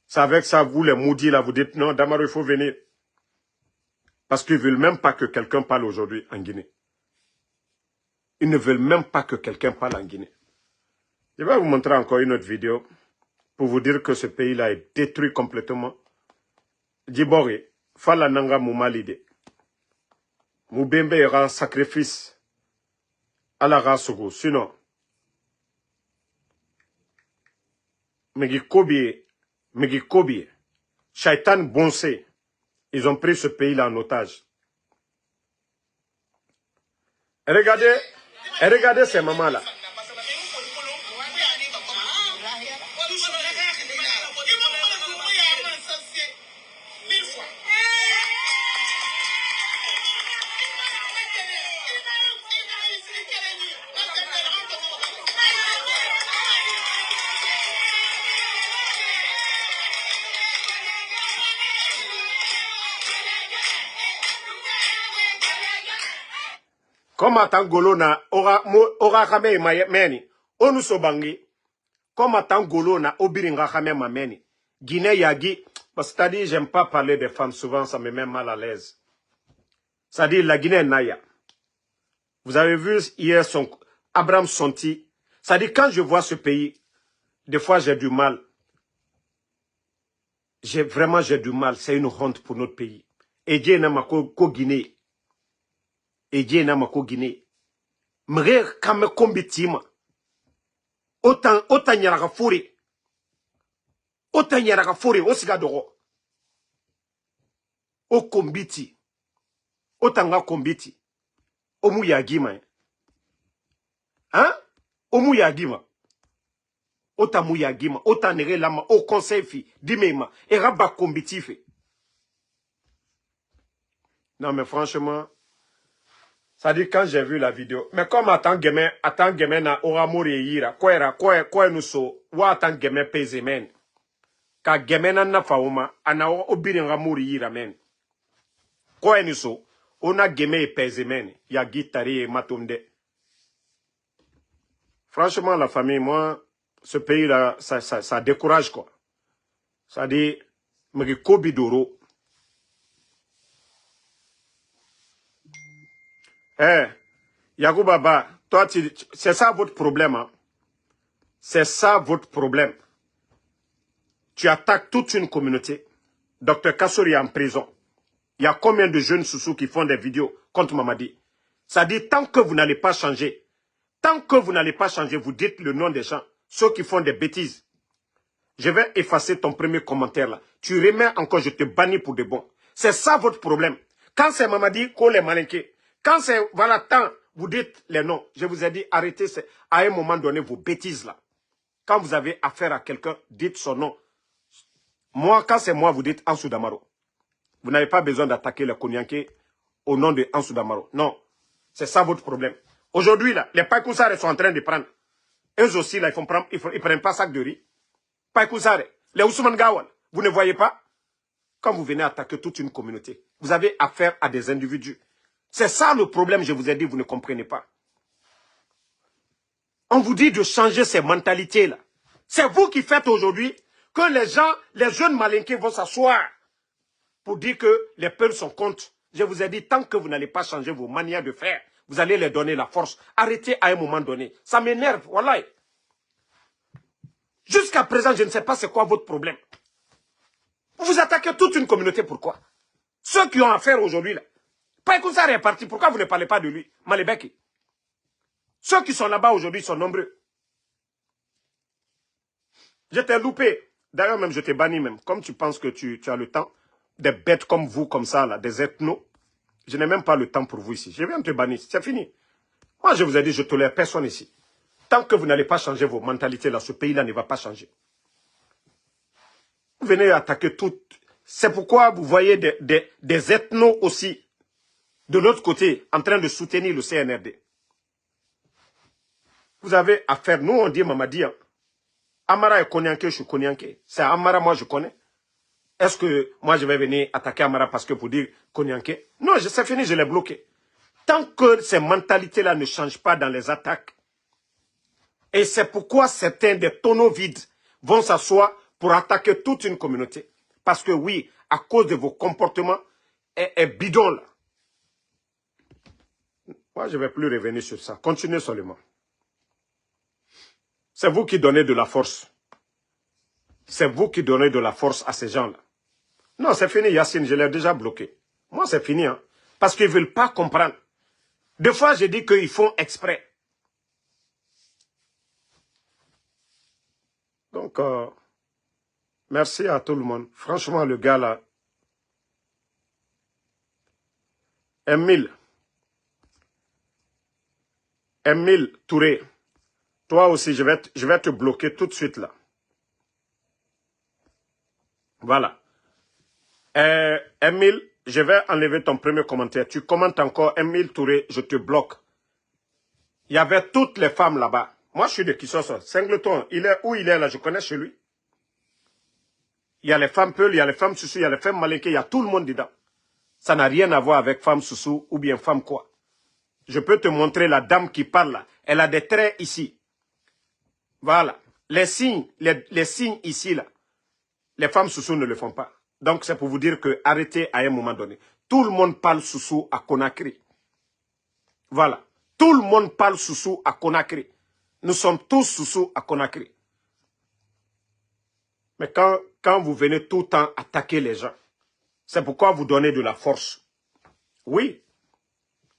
C'est avec ça, vous les maudits là, vous dites, non, Damaro, il faut venir. Parce qu'ils ne veulent même pas que quelqu'un parle aujourd'hui en Guinée. Ils ne veulent même pas que quelqu'un parle en Guinée. Je vais vous montrer encore une autre vidéo pour vous dire que ce pays-là est détruit complètement. Djibori, Fala Nanga Moumalide. Moubembe ira sacrifice à la race. Sinon, Megi Kobi, Shaitan Bonsé, ils ont pris ce pays-là en otage. Regardez ces mamans-là. Comme attend Golo na ora kame meni onu sobangi comme attend Golo na obiringa kame mameni Guinée yagi parce que j'aime pas parler des femmes souvent ça me met mal à l'aise. Ça dit la Guinée naya. Vous avez vu hier son Abraham Sonti. Ça dit quand je vois ce pays des fois j'ai du mal. J'ai du mal, c'est une honte pour notre pays. Et Dieu n'a ko Guinée. Et Dieu n'a pas Guinée. M'rire kame kombitima. Autant nyaraka furi. Autant nyaraka furi. Osiga doro. O kombiti. Autant nga kombiti. Omu yagima. Hein? Omu yagima. Autant mu yagima. Autant nere lama. Au conseil fi. Dimema. Et raba kombiti fi. Non mais franchement. Ça dit quand j'ai vu la vidéo, mais comme attend gamin na ora mori yira, quoi nous so, wa attend gamin pese men. Ka gamin na fauma, ana obirin mori yira men. Quoi nous so, on a gamin pese men, ya guitare et matonde. Franchement la famille, moi, ce pays là, ça décourage quoi. Ça dit, me kobi doro. Yagou Baba, toi, c'est ça votre problème. Hein? C'est ça votre problème. Tu attaques toute une communauté. Dr Kassori est en prison. Il y a combien de jeunes sous qui font des vidéos contre Mamadi? Ça dit, tant que vous n'allez pas changer, vous dites le nom des gens, ceux qui font des bêtises. Je vais effacer ton premier commentaire là. Tu remets encore, je te bannis pour de bon. C'est ça votre problème. Quand c'est Mamadi, qu'on les malinqués. Quand c'est, voilà, tant, vous dites les noms. Je vous ai dit, arrêtez à un moment donné vos bêtises là. Quand vous avez affaire à quelqu'un, dites son nom. Moi, quand c'est moi, vous dites Ansou Damaro. Vous n'avez pas besoin d'attaquer le Konyanké au nom de Ansou Damaro. Non. C'est ça votre problème. Aujourd'hui, là, les Païkoussards sont en train de prendre. Eux aussi, là, ils prennent pas sac de riz. Païkoussards, les Ousmane Gawal, vous ne voyez pas? Quand vous venez attaquer toute une communauté, vous avez affaire à des individus. C'est ça le problème, je vous ai dit, vous ne comprenez pas. On vous dit de changer ces mentalités-là. C'est vous qui faites aujourd'hui que les gens, les jeunes malinqués vont s'asseoir pour dire que les peuples sont contre. Je vous ai dit, tant que vous n'allez pas changer vos manières de faire, vous allez leur donner la force. Arrêtez à un moment donné. Ça m'énerve, voilà. Jusqu'à présent, je ne sais pas c'est quoi votre problème. Vous attaquez toute une communauté, pourquoi? Ceux qui ont affaire aujourd'hui, là. Païkoussar est parti, pourquoi vous ne parlez pas de lui? Malebeki. Ceux qui sont là-bas aujourd'hui sont nombreux. Je t'ai loupé. D'ailleurs, même, je t'ai banni même. Comme tu penses que tu as le temps, des bêtes comme vous, comme ça, là, des ethnos, je n'ai même pas le temps pour vous ici. Je viens te bannir, c'est fini. Moi, je vous ai dit, je ne tolère personne ici. Tant que vous n'allez pas changer vos mentalités, là, ce pays-là ne va pas changer. Vous venez attaquer tout. C'est pourquoi vous voyez des ethnos aussi, de l'autre côté, en train de soutenir le CNRD. Vous avez affaire, nous on dit Mamadi, hein. Amara est Konyanké, je suis Konyanké. C'est Amara, moi je connais. Est-ce que moi je vais venir attaquer Amara parce que pour dire Konyanké? Non, c'est fini, je l'ai bloqué. Tant que ces mentalités-là ne changent pas dans les attaques, et c'est pourquoi certains des tonneaux vides vont s'asseoir pour attaquer toute une communauté. Parce que oui, à cause de vos comportements bidons là. Moi, je ne vais plus revenir sur ça. Continuez seulement. C'est vous qui donnez de la force. C'est vous qui donnez de la force à ces gens-là. Non, c'est fini, Yacine, je l'ai déjà bloqué. Moi, c'est fini. Hein. Parce qu'ils ne veulent pas comprendre. Des fois, je dis qu'ils font exprès. Donc, merci à tout le monde. Franchement, le gars là, Emile Touré, toi aussi, je vais te bloquer tout de suite là. Voilà. Emile, je vais enlever ton premier commentaire. Tu commentes encore, Emile Touré, je te bloque. Il y avait toutes les femmes là-bas. Moi, je suis de Kissoso. Singleton, où il est là, je connais chez lui. Il y a les femmes Peul, il y a les femmes Soussou, il y a les femmes Malinké, il y a tout le monde dedans. Ça n'a rien à voir avec femme Soussou ou bien femme quoi. Je peux te montrer la dame qui parle là. Elle a des traits ici. Voilà. Les signes ici là. Les femmes Soussou ne le font pas. Donc c'est pour vous dire que arrêtez à un moment donné. Tout le monde parle Soussou à Conakry. Voilà. Tout le monde parle Soussou à Conakry. Nous sommes tous Soussou à Conakry. Mais quand vous venez tout le temps attaquer les gens, c'est pourquoi vous donnez de la force. Oui.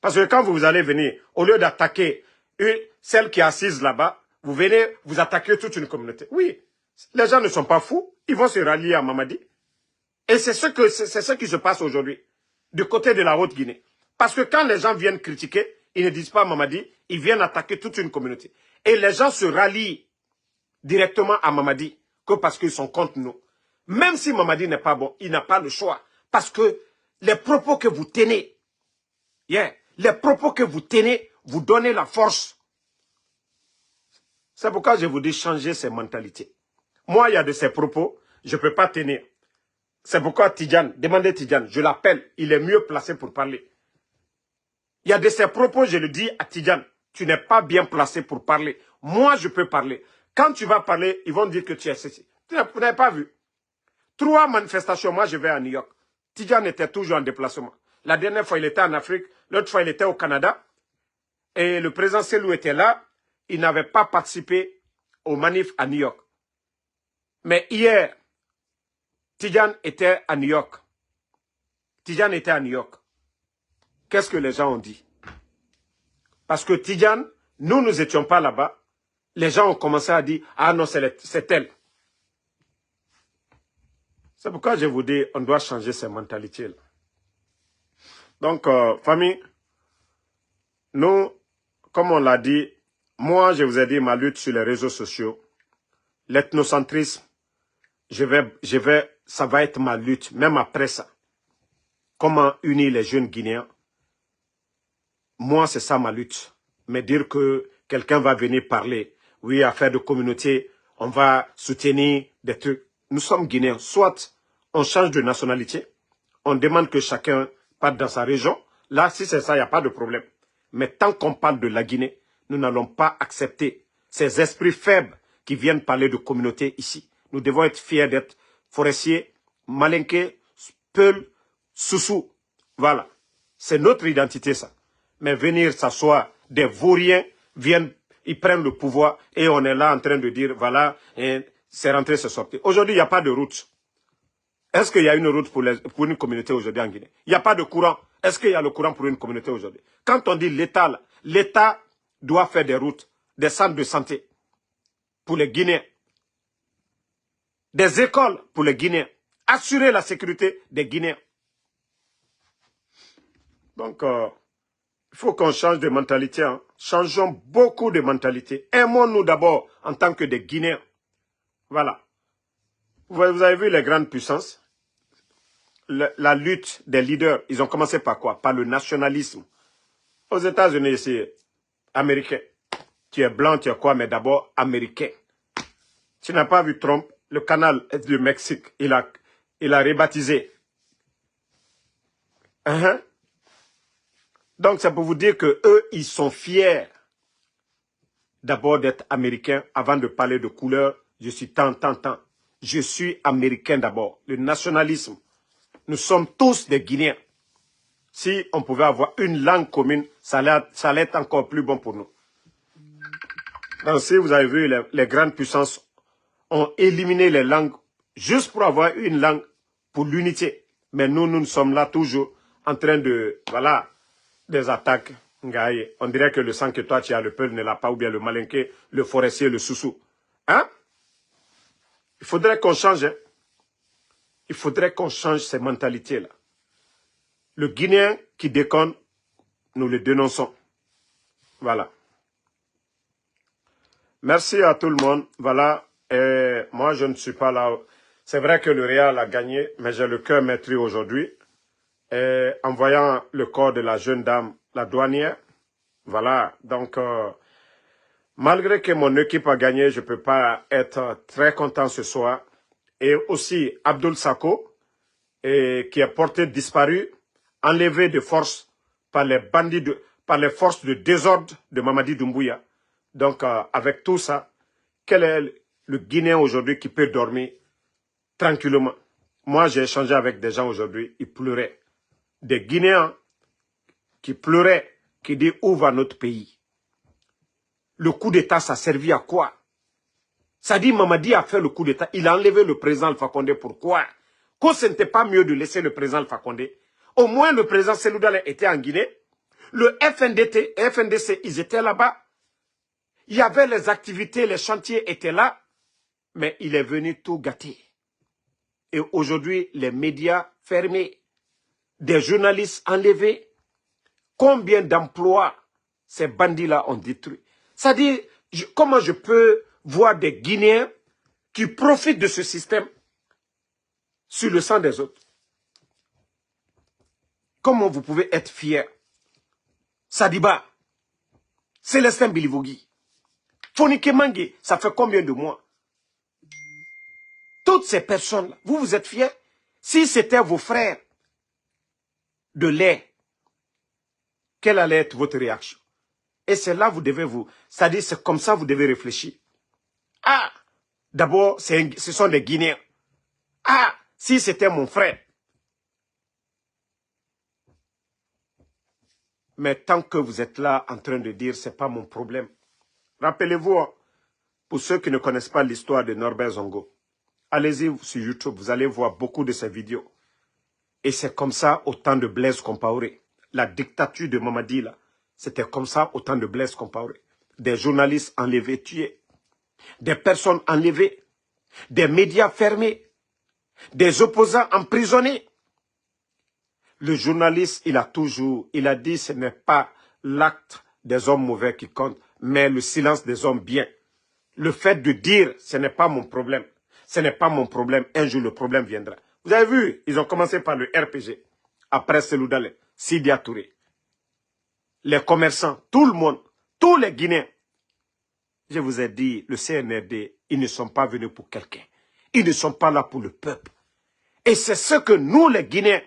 Parce que quand vous allez venir, au lieu d'attaquer celle qui est assise là-bas, vous venez, vous attaquez toute une communauté. Oui. Les gens ne sont pas fous. Ils vont se rallier à Mamadi. Et c'est ce qui se passe aujourd'hui, du côté de la Haute-Guinée. Parce que quand les gens viennent critiquer, ils ne disent pas Mamadi, ils viennent attaquer toute une communauté. Et les gens se rallient directement à Mamadi que parce qu'ils sont contre nous. Même si Mamadi n'est pas bon, il n'a pas le choix. Parce que les propos que vous tenez, les propos que vous tenez, vous donnez la force. C'est pourquoi je vous dis changer ces mentalités. Moi, il y a de ces propos, je ne peux pas tenir. C'est pourquoi Tidjane, demandez Tidjane, je l'appelle, il est mieux placé pour parler. Il y a de ces propos, je le dis à Tidjane, tu n'es pas bien placé pour parler. Moi, je peux parler. Quand tu vas parler, ils vont dire que tu es ceci. Vous n'avez pas vu. 3 manifestations, moi je vais à New York. Tidjane était toujours en déplacement. La dernière fois, il était en Afrique, l'autre fois, il était au Canada. Et le président Selou était là. Il n'avait pas participé aux manifs à New York. Mais hier, Tidjane était à New York. Tidjane était à New York. Qu'est-ce que les gens ont dit? Parce que Tidjane, nous n'étions pas là-bas. Les gens ont commencé à dire, ah non, c'est elle. C'est pourquoi je vous dis, on doit changer ces mentalités-là. Donc, famille, nous, comme on l'a dit, moi, je vous ai dit ma lutte sur les réseaux sociaux. L'ethnocentrisme, ça va être ma lutte, même après ça. Comment unir les jeunes Guinéens? Moi, c'est ça ma lutte. Mais dire que quelqu'un va venir parler, oui, affaire de communauté, on va soutenir des trucs. Nous sommes Guinéens. Soit on change de nationalité, on demande que chacun parte dans sa région. Là, si c'est ça, il n'y a pas de problème. Mais tant qu'on parle de la Guinée, nous n'allons pas accepter ces esprits faibles qui viennent parler de communauté ici. Nous devons être fiers d'être forestiers, malinqués, Peul, Soussou. Voilà. C'est notre identité, ça. Mais venir s'asseoir, des vauriens viennent, ils prennent le pouvoir et on est là en train de dire, voilà, c'est rentré, c'est sorti. Aujourd'hui, il n'y a pas de route. Est-ce qu'il y a une route pour une communauté aujourd'hui en Guinée? Il n'y a pas de courant. Est-ce qu'il y a le courant pour une communauté aujourd'hui? Quand on dit l'État, l'État doit faire des routes, des centres de santé pour les Guinéens, des écoles pour les Guinéens, assurer la sécurité des Guinéens. Donc, il faut qu'on change de mentalité. Hein. Changeons beaucoup de mentalité. Aimons-nous d'abord en tant que des Guinéens. Voilà. Vous avez vu les grandes puissances? La lutte des leaders, ils ont commencé par quoi? Par le nationalisme. Aux États-Unis, c'est américain. Tu es blanc, tu es quoi, mais d'abord américain. Tu n'as pas vu Trump, le canal du Mexique, il a rebaptisé. Donc c'est pour vous dire que eux, ils sont fiers d'abord d'être américains avant de parler de couleur. Je suis tant. Je suis américain d'abord. Le nationalisme. Nous sommes tous des Guinéens. Si on pouvait avoir une langue commune, ça allait être encore plus bon pour nous. Donc si vous avez vu, les grandes puissances ont éliminé les langues juste pour avoir une langue pour l'unité. Mais nous sommes là toujours en train de, voilà, des attaques. Ngaye. On dirait que le sang que toi tu as, le peuple ne l'a pas, ou bien le malinqué, le forestier, le soussou. Hein? Il faudrait qu'on change. Hein? Il faudrait qu'on change ces mentalités-là. Le Guinéen qui déconne, nous le dénonçons. Voilà. Merci à tout le monde. Voilà. Et moi, je ne suis pas là. C'est vrai que le Real a gagné, mais j'ai le cœur meurtri aujourd'hui. Et en voyant le corps de la jeune dame, la douanière, voilà. Donc, malgré que mon équipe a gagné, je ne peux pas être très content ce soir. Et aussi, Abdoul Sako, qui est porté disparu, enlevé de force par les bandits, par les forces de désordre de Mamadi Doumbouya. Donc, avec tout ça, quel est le Guinéen aujourd'hui qui peut dormir tranquillement? Moi, j'ai échangé avec des gens aujourd'hui, ils pleuraient. Des Guinéens qui pleuraient, qui disent où va notre pays? Le coup d'État, ça a servi à quoi? Ça dit Mamadi a fait le coup d'État, il a enlevé le président Alpha Condé. Pourquoi? Que ce n'était pas mieux de laisser le président Alpha Condé? Au moins, le président Selou Dalein était en Guinée. Le FNDC, ils étaient là-bas. Il y avait les activités, les chantiers étaient là. Mais il est venu tout gâter. Et aujourd'hui, les médias fermés, des journalistes enlevés. Combien d'emplois ces bandits-là ont détruits? C'est-à-dire, comment je peux voir des Guinéens qui profitent de ce système sur le sang des autres? Comment vous pouvez être fiers? Sadiba, Célestin Bilivogui, Fonike Mangue, ça fait combien de mois? Toutes ces personnes-là, vous êtes fiers? Si c'était vos frères de lait, quelle allait être votre réaction? Et c'est là vous devez c'est-à-dire c'est comme ça vous devez réfléchir. Ah, d'abord, ce sont des Guinéens. Ah, si c'était mon frère. Mais tant que vous êtes là en train de dire c'est pas mon problème. Rappelez-vous, pour ceux qui ne connaissent pas l'histoire de Norbert Zongo, allez-y sur YouTube, vous allez voir beaucoup de ces vidéos. Et c'est comme ça au temps de Blaise Compaoré. La dictature de Mamadi, là, c'était comme ça au temps de Blaise Compaoré. Des journalistes enlevés, tués. Des personnes enlevées. Des médias fermés. Des opposants emprisonnés. Le journaliste, il a dit ce n'est pas l'acte des hommes mauvais qui compte, mais le silence des hommes bien. Le fait de dire ce n'est pas mon problème. Ce n'est pas mon problème. Un jour, le problème viendra. Vous avez vu, ils ont commencé par le RPG. Après Selou Dalein, Sidia Touré. Les commerçants, tout le monde, tous les Guinéens. Je vous ai dit, le CNRD, ils ne sont pas venus pour quelqu'un. Ils ne sont pas là pour le peuple. Et c'est ce que nous, les Guinéens,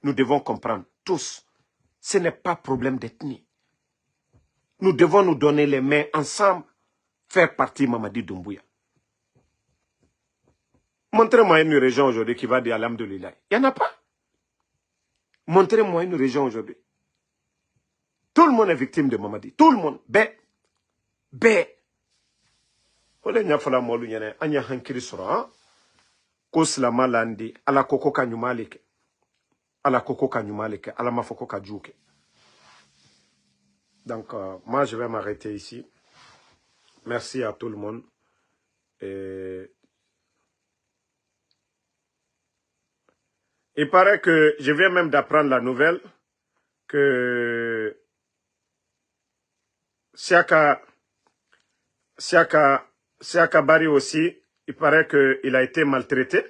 nous devons comprendre tous. Ce n'est pas problème d'ethnie. Nous devons nous donner les mains ensemble, faire partie Mamadi Doumbouya. Montrez-moi une région aujourd'hui qui va dire Alhamdoulilah. Il n'y en a pas. Montrez-moi une région aujourd'hui. Tout le monde est victime de Mamadi. Tout le monde. Bé. Ole nyafala molu nyane anya hankiri sura. Ko silama landi ala koko ka nyumalike. Ala koko ka nyumalike. Ala mafoko ka djouke. Donc, moi, je vais m'arrêter ici. Merci à tout le monde. Et il paraît que je viens même d'apprendre la nouvelle que Siaka Bari aussi, il paraît qu'il a été maltraité.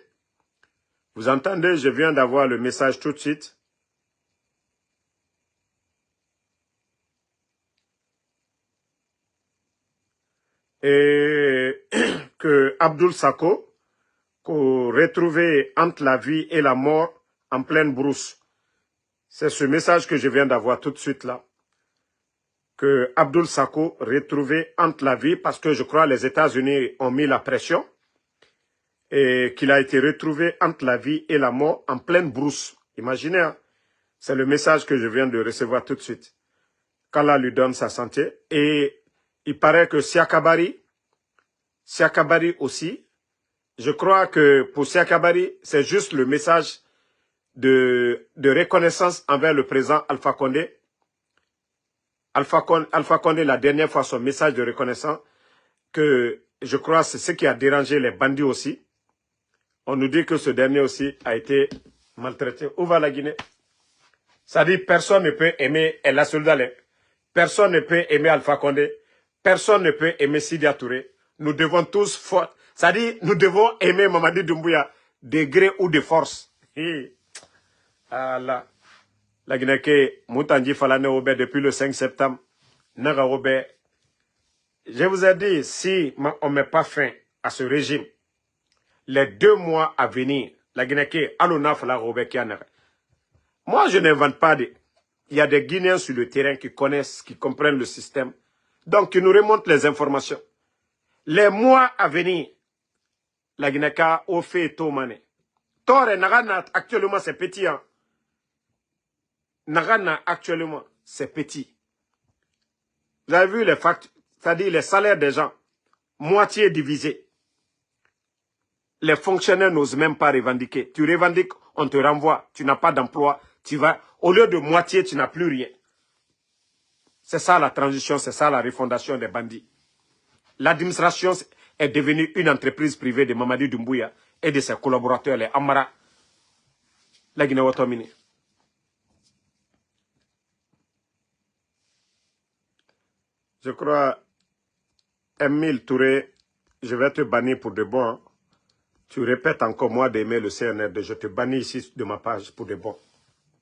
Vous entendez, je viens d'avoir le message tout de suite. Et que Abdoul Sako, qu'on retrouvait entre la vie et la mort en pleine brousse. C'est ce message que je viens d'avoir tout de suite là. Que Abdoul Sako retrouvé entre la vie, parce que je crois les États-Unis ont mis la pression, et qu'il a été retrouvé entre la vie et la mort en pleine brousse. Imaginez, hein? C'est le message que je viens de recevoir tout de suite. Qu'Allah lui donne sa santé. Et il paraît que Siaka Bari aussi, je crois que pour Siaka Bari, c'est juste le message de reconnaissance envers le président Alpha Condé. Alpha Condé, la dernière fois, son message de reconnaissance, que je crois c'est ce qui a dérangé les bandits aussi. On nous dit que ce dernier aussi a été maltraité. Où va la Guinée? Ça dit personne ne peut aimer El Soldale. Personne ne peut aimer Alpha Condé. Personne ne peut aimer Sidia Touré. Nous devons tous, ça dit nous devons aimer Mamadi Doumbouya de gré ou de force. Ah là. La Guinée que Moutanji Falane Obe depuis le 5 septembre. Naga Obe. Je vous ai dit, si on ne met pas fin à ce régime, les 2 mois à venir, la Guinée que Alona Fala Obe Kianere. Moi, je n'invente pas. Il y a des Guinéens sur le terrain qui connaissent, qui comprennent le système. Donc, qui nous remontent les informations. Les mois à venir, la Guinée-Ka au fait Tomane. Tore Nagana, actuellement, c'est petit. Hein. Nagana, actuellement, c'est petit. Vous avez vu les factures, c'est-à-dire les salaires des gens, moitié divisé. Les fonctionnaires n'osent même pas revendiquer. Tu revendiques, on te renvoie. Tu n'as pas d'emploi. Tu vas, au lieu de moitié, tu n'as plus rien. C'est ça la transition, c'est ça la refondation des bandits. L'administration est devenue une entreprise privée de Mamadi Doumbouya et de ses collaborateurs, les Amara, la Guinée-Watomini. Je crois, Emile Touré, je vais te bannir pour de bon. Hein. Tu répètes encore moi d'aimer le CNRD. Je te bannis ici de ma page pour de bon.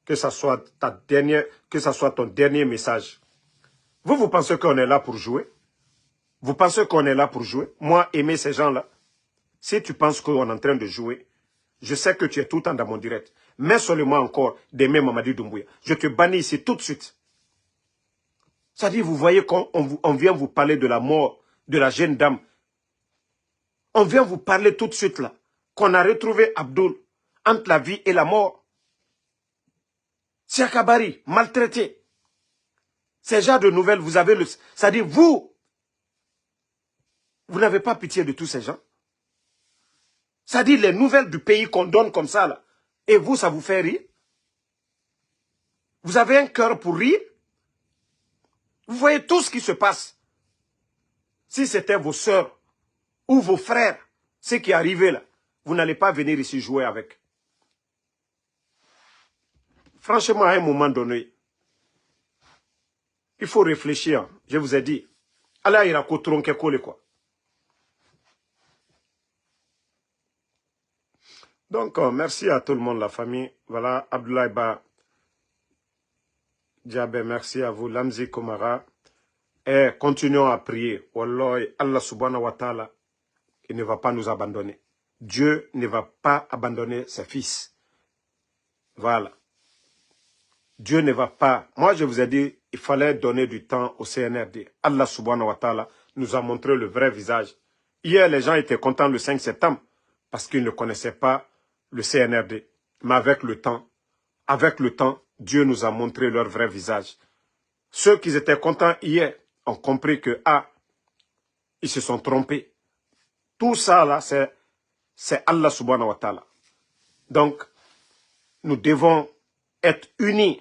Que ça soit ton dernier message. Vous pensez qu'on est là pour jouer? Vous pensez qu'on est là pour jouer? Moi, aimer ces gens-là. Si tu penses qu'on est en train de jouer, je sais que tu es tout le temps dans mon direct. Mais seulement encore d'aimer Mamadi Doumbouya. Je te bannis ici tout de suite. C'est-à-dire, vous voyez qu'on vient vous parler de la mort de la jeune dame. On vient vous parler tout de suite là. Qu'on a retrouvé Abdoul entre la vie et la mort. Siakabari, maltraité. Ces genres de nouvelles, vous avez le... C'est-à-dire, vous n'avez pas pitié de tous ces gens. C'est-à-dire, les nouvelles du pays qu'on donne comme ça, là. Et vous, ça vous fait rire? Vous avez un cœur pour rire? Vous voyez tout ce qui se passe. Si c'était vos sœurs ou vos frères, ce qui est arrivé là, vous n'allez pas venir ici jouer avec. Franchement, à un moment donné, il faut réfléchir. Je vous ai dit. Allah ira ko tronquer quoi. Donc, merci à tout le monde, la famille. Voilà, Abdoulaye Ba, Diabé, merci à vous. Lamzi Komara. Et continuons à prier. Wallahi, Allah subhanahu wa ta'ala, il ne va pas nous abandonner. Dieu ne va pas abandonner ses fils. Voilà. Dieu ne va pas. Moi, je vous ai dit, il fallait donner du temps au CNRD. Allah subhanahu wa ta'ala nous a montré le vrai visage. Hier, les gens étaient contents le 5 septembre parce qu'ils ne connaissaient pas le CNRD. Mais avec le temps, Dieu nous a montré leur vrai visage. Ceux qui étaient contents hier ont compris que, ils se sont trompés. Tout ça, là, c'est Allah subhanahu wa ta'ala. Donc, nous devons être unis.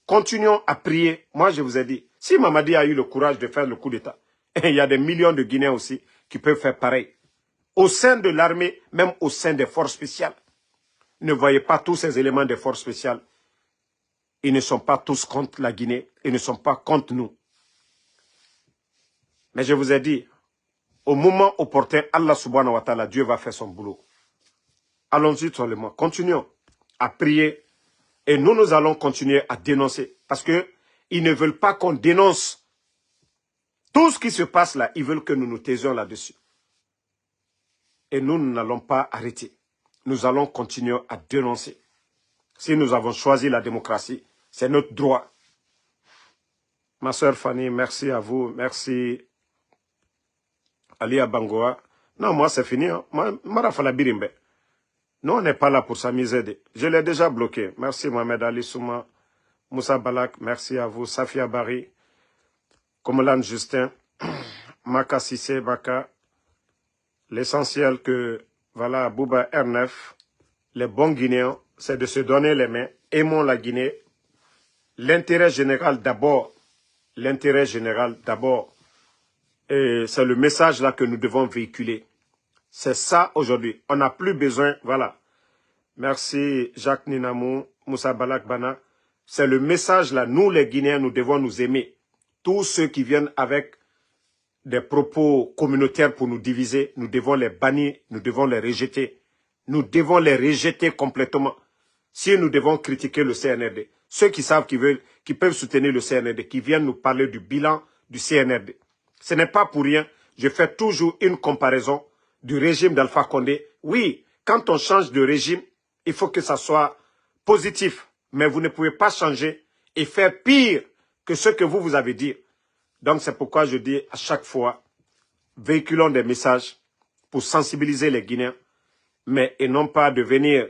Continuons à prier. Moi, je vous ai dit, si Mamadi a eu le courage de faire le coup d'État, il y a des millions de Guinéens aussi qui peuvent faire pareil. Au sein de l'armée, même au sein des forces spéciales. Ne voyez pas tous ces éléments des forces spéciales. Ils ne sont pas tous contre la Guinée. Ils ne sont pas contre nous. Mais je vous ai dit, au moment opportun, Allah subhanahu wa ta'ala, Dieu va faire son boulot. Allons-y seulement. Continuons à prier. Et nous allons continuer à dénoncer. Parce qu'ils ne veulent pas qu'on dénonce. Tout ce qui se passe là, ils veulent que nous nous taisions là-dessus. Et nous n'allons pas arrêter. Nous allons continuer à dénoncer. Si nous avons choisi la démocratie, c'est notre droit. Ma soeur Fanny, merci à vous. Merci Ali Abangoa. Non, moi c'est fini. Hein. Marafala Birimbe. Nous, on n'est pas là pour s'amuser. Je l'ai déjà bloqué. Merci Mohamed Ali Souma, Moussa Balak, merci à vous. Safia Bari, Komolan Justin, Maka Sissé Baka. L'essentiel que, voilà, Bouba R9, les bons Guinéens c'est de se donner les mains. Aimons la Guinée. L'intérêt général d'abord. L'intérêt général d'abord. Et c'est le message là que nous devons véhiculer. C'est ça aujourd'hui. On n'a plus besoin, voilà. Merci Jacques Ninamou, Moussa Balak Bana. C'est le message là. Nous les Guinéens, nous devons nous aimer. Tous ceux qui viennent avec des propos communautaires pour nous diviser, nous devons les bannir, nous devons les rejeter. Nous devons les rejeter complètement. Si nous devons critiquer le CNRD, ceux qui savent qui peuvent soutenir le CNRD, qui viennent nous parler du bilan du CNRD. Ce n'est pas pour rien. Je fais toujours une comparaison du régime d'Alpha Condé. Oui, quand on change de régime, il faut que ça soit positif. Mais vous ne pouvez pas changer et faire pire que ce que vous avez dit. Donc c'est pourquoi je dis à chaque fois, véhiculons des messages pour sensibiliser les Guinéens, mais et non pas de venir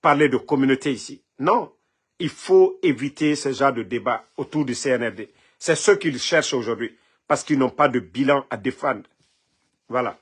parler de communauté ici. Non, il faut éviter ce genre de débat autour du CNRD. C'est ce qu'ils cherchent aujourd'hui, parce qu'ils n'ont pas de bilan à défendre. Voilà.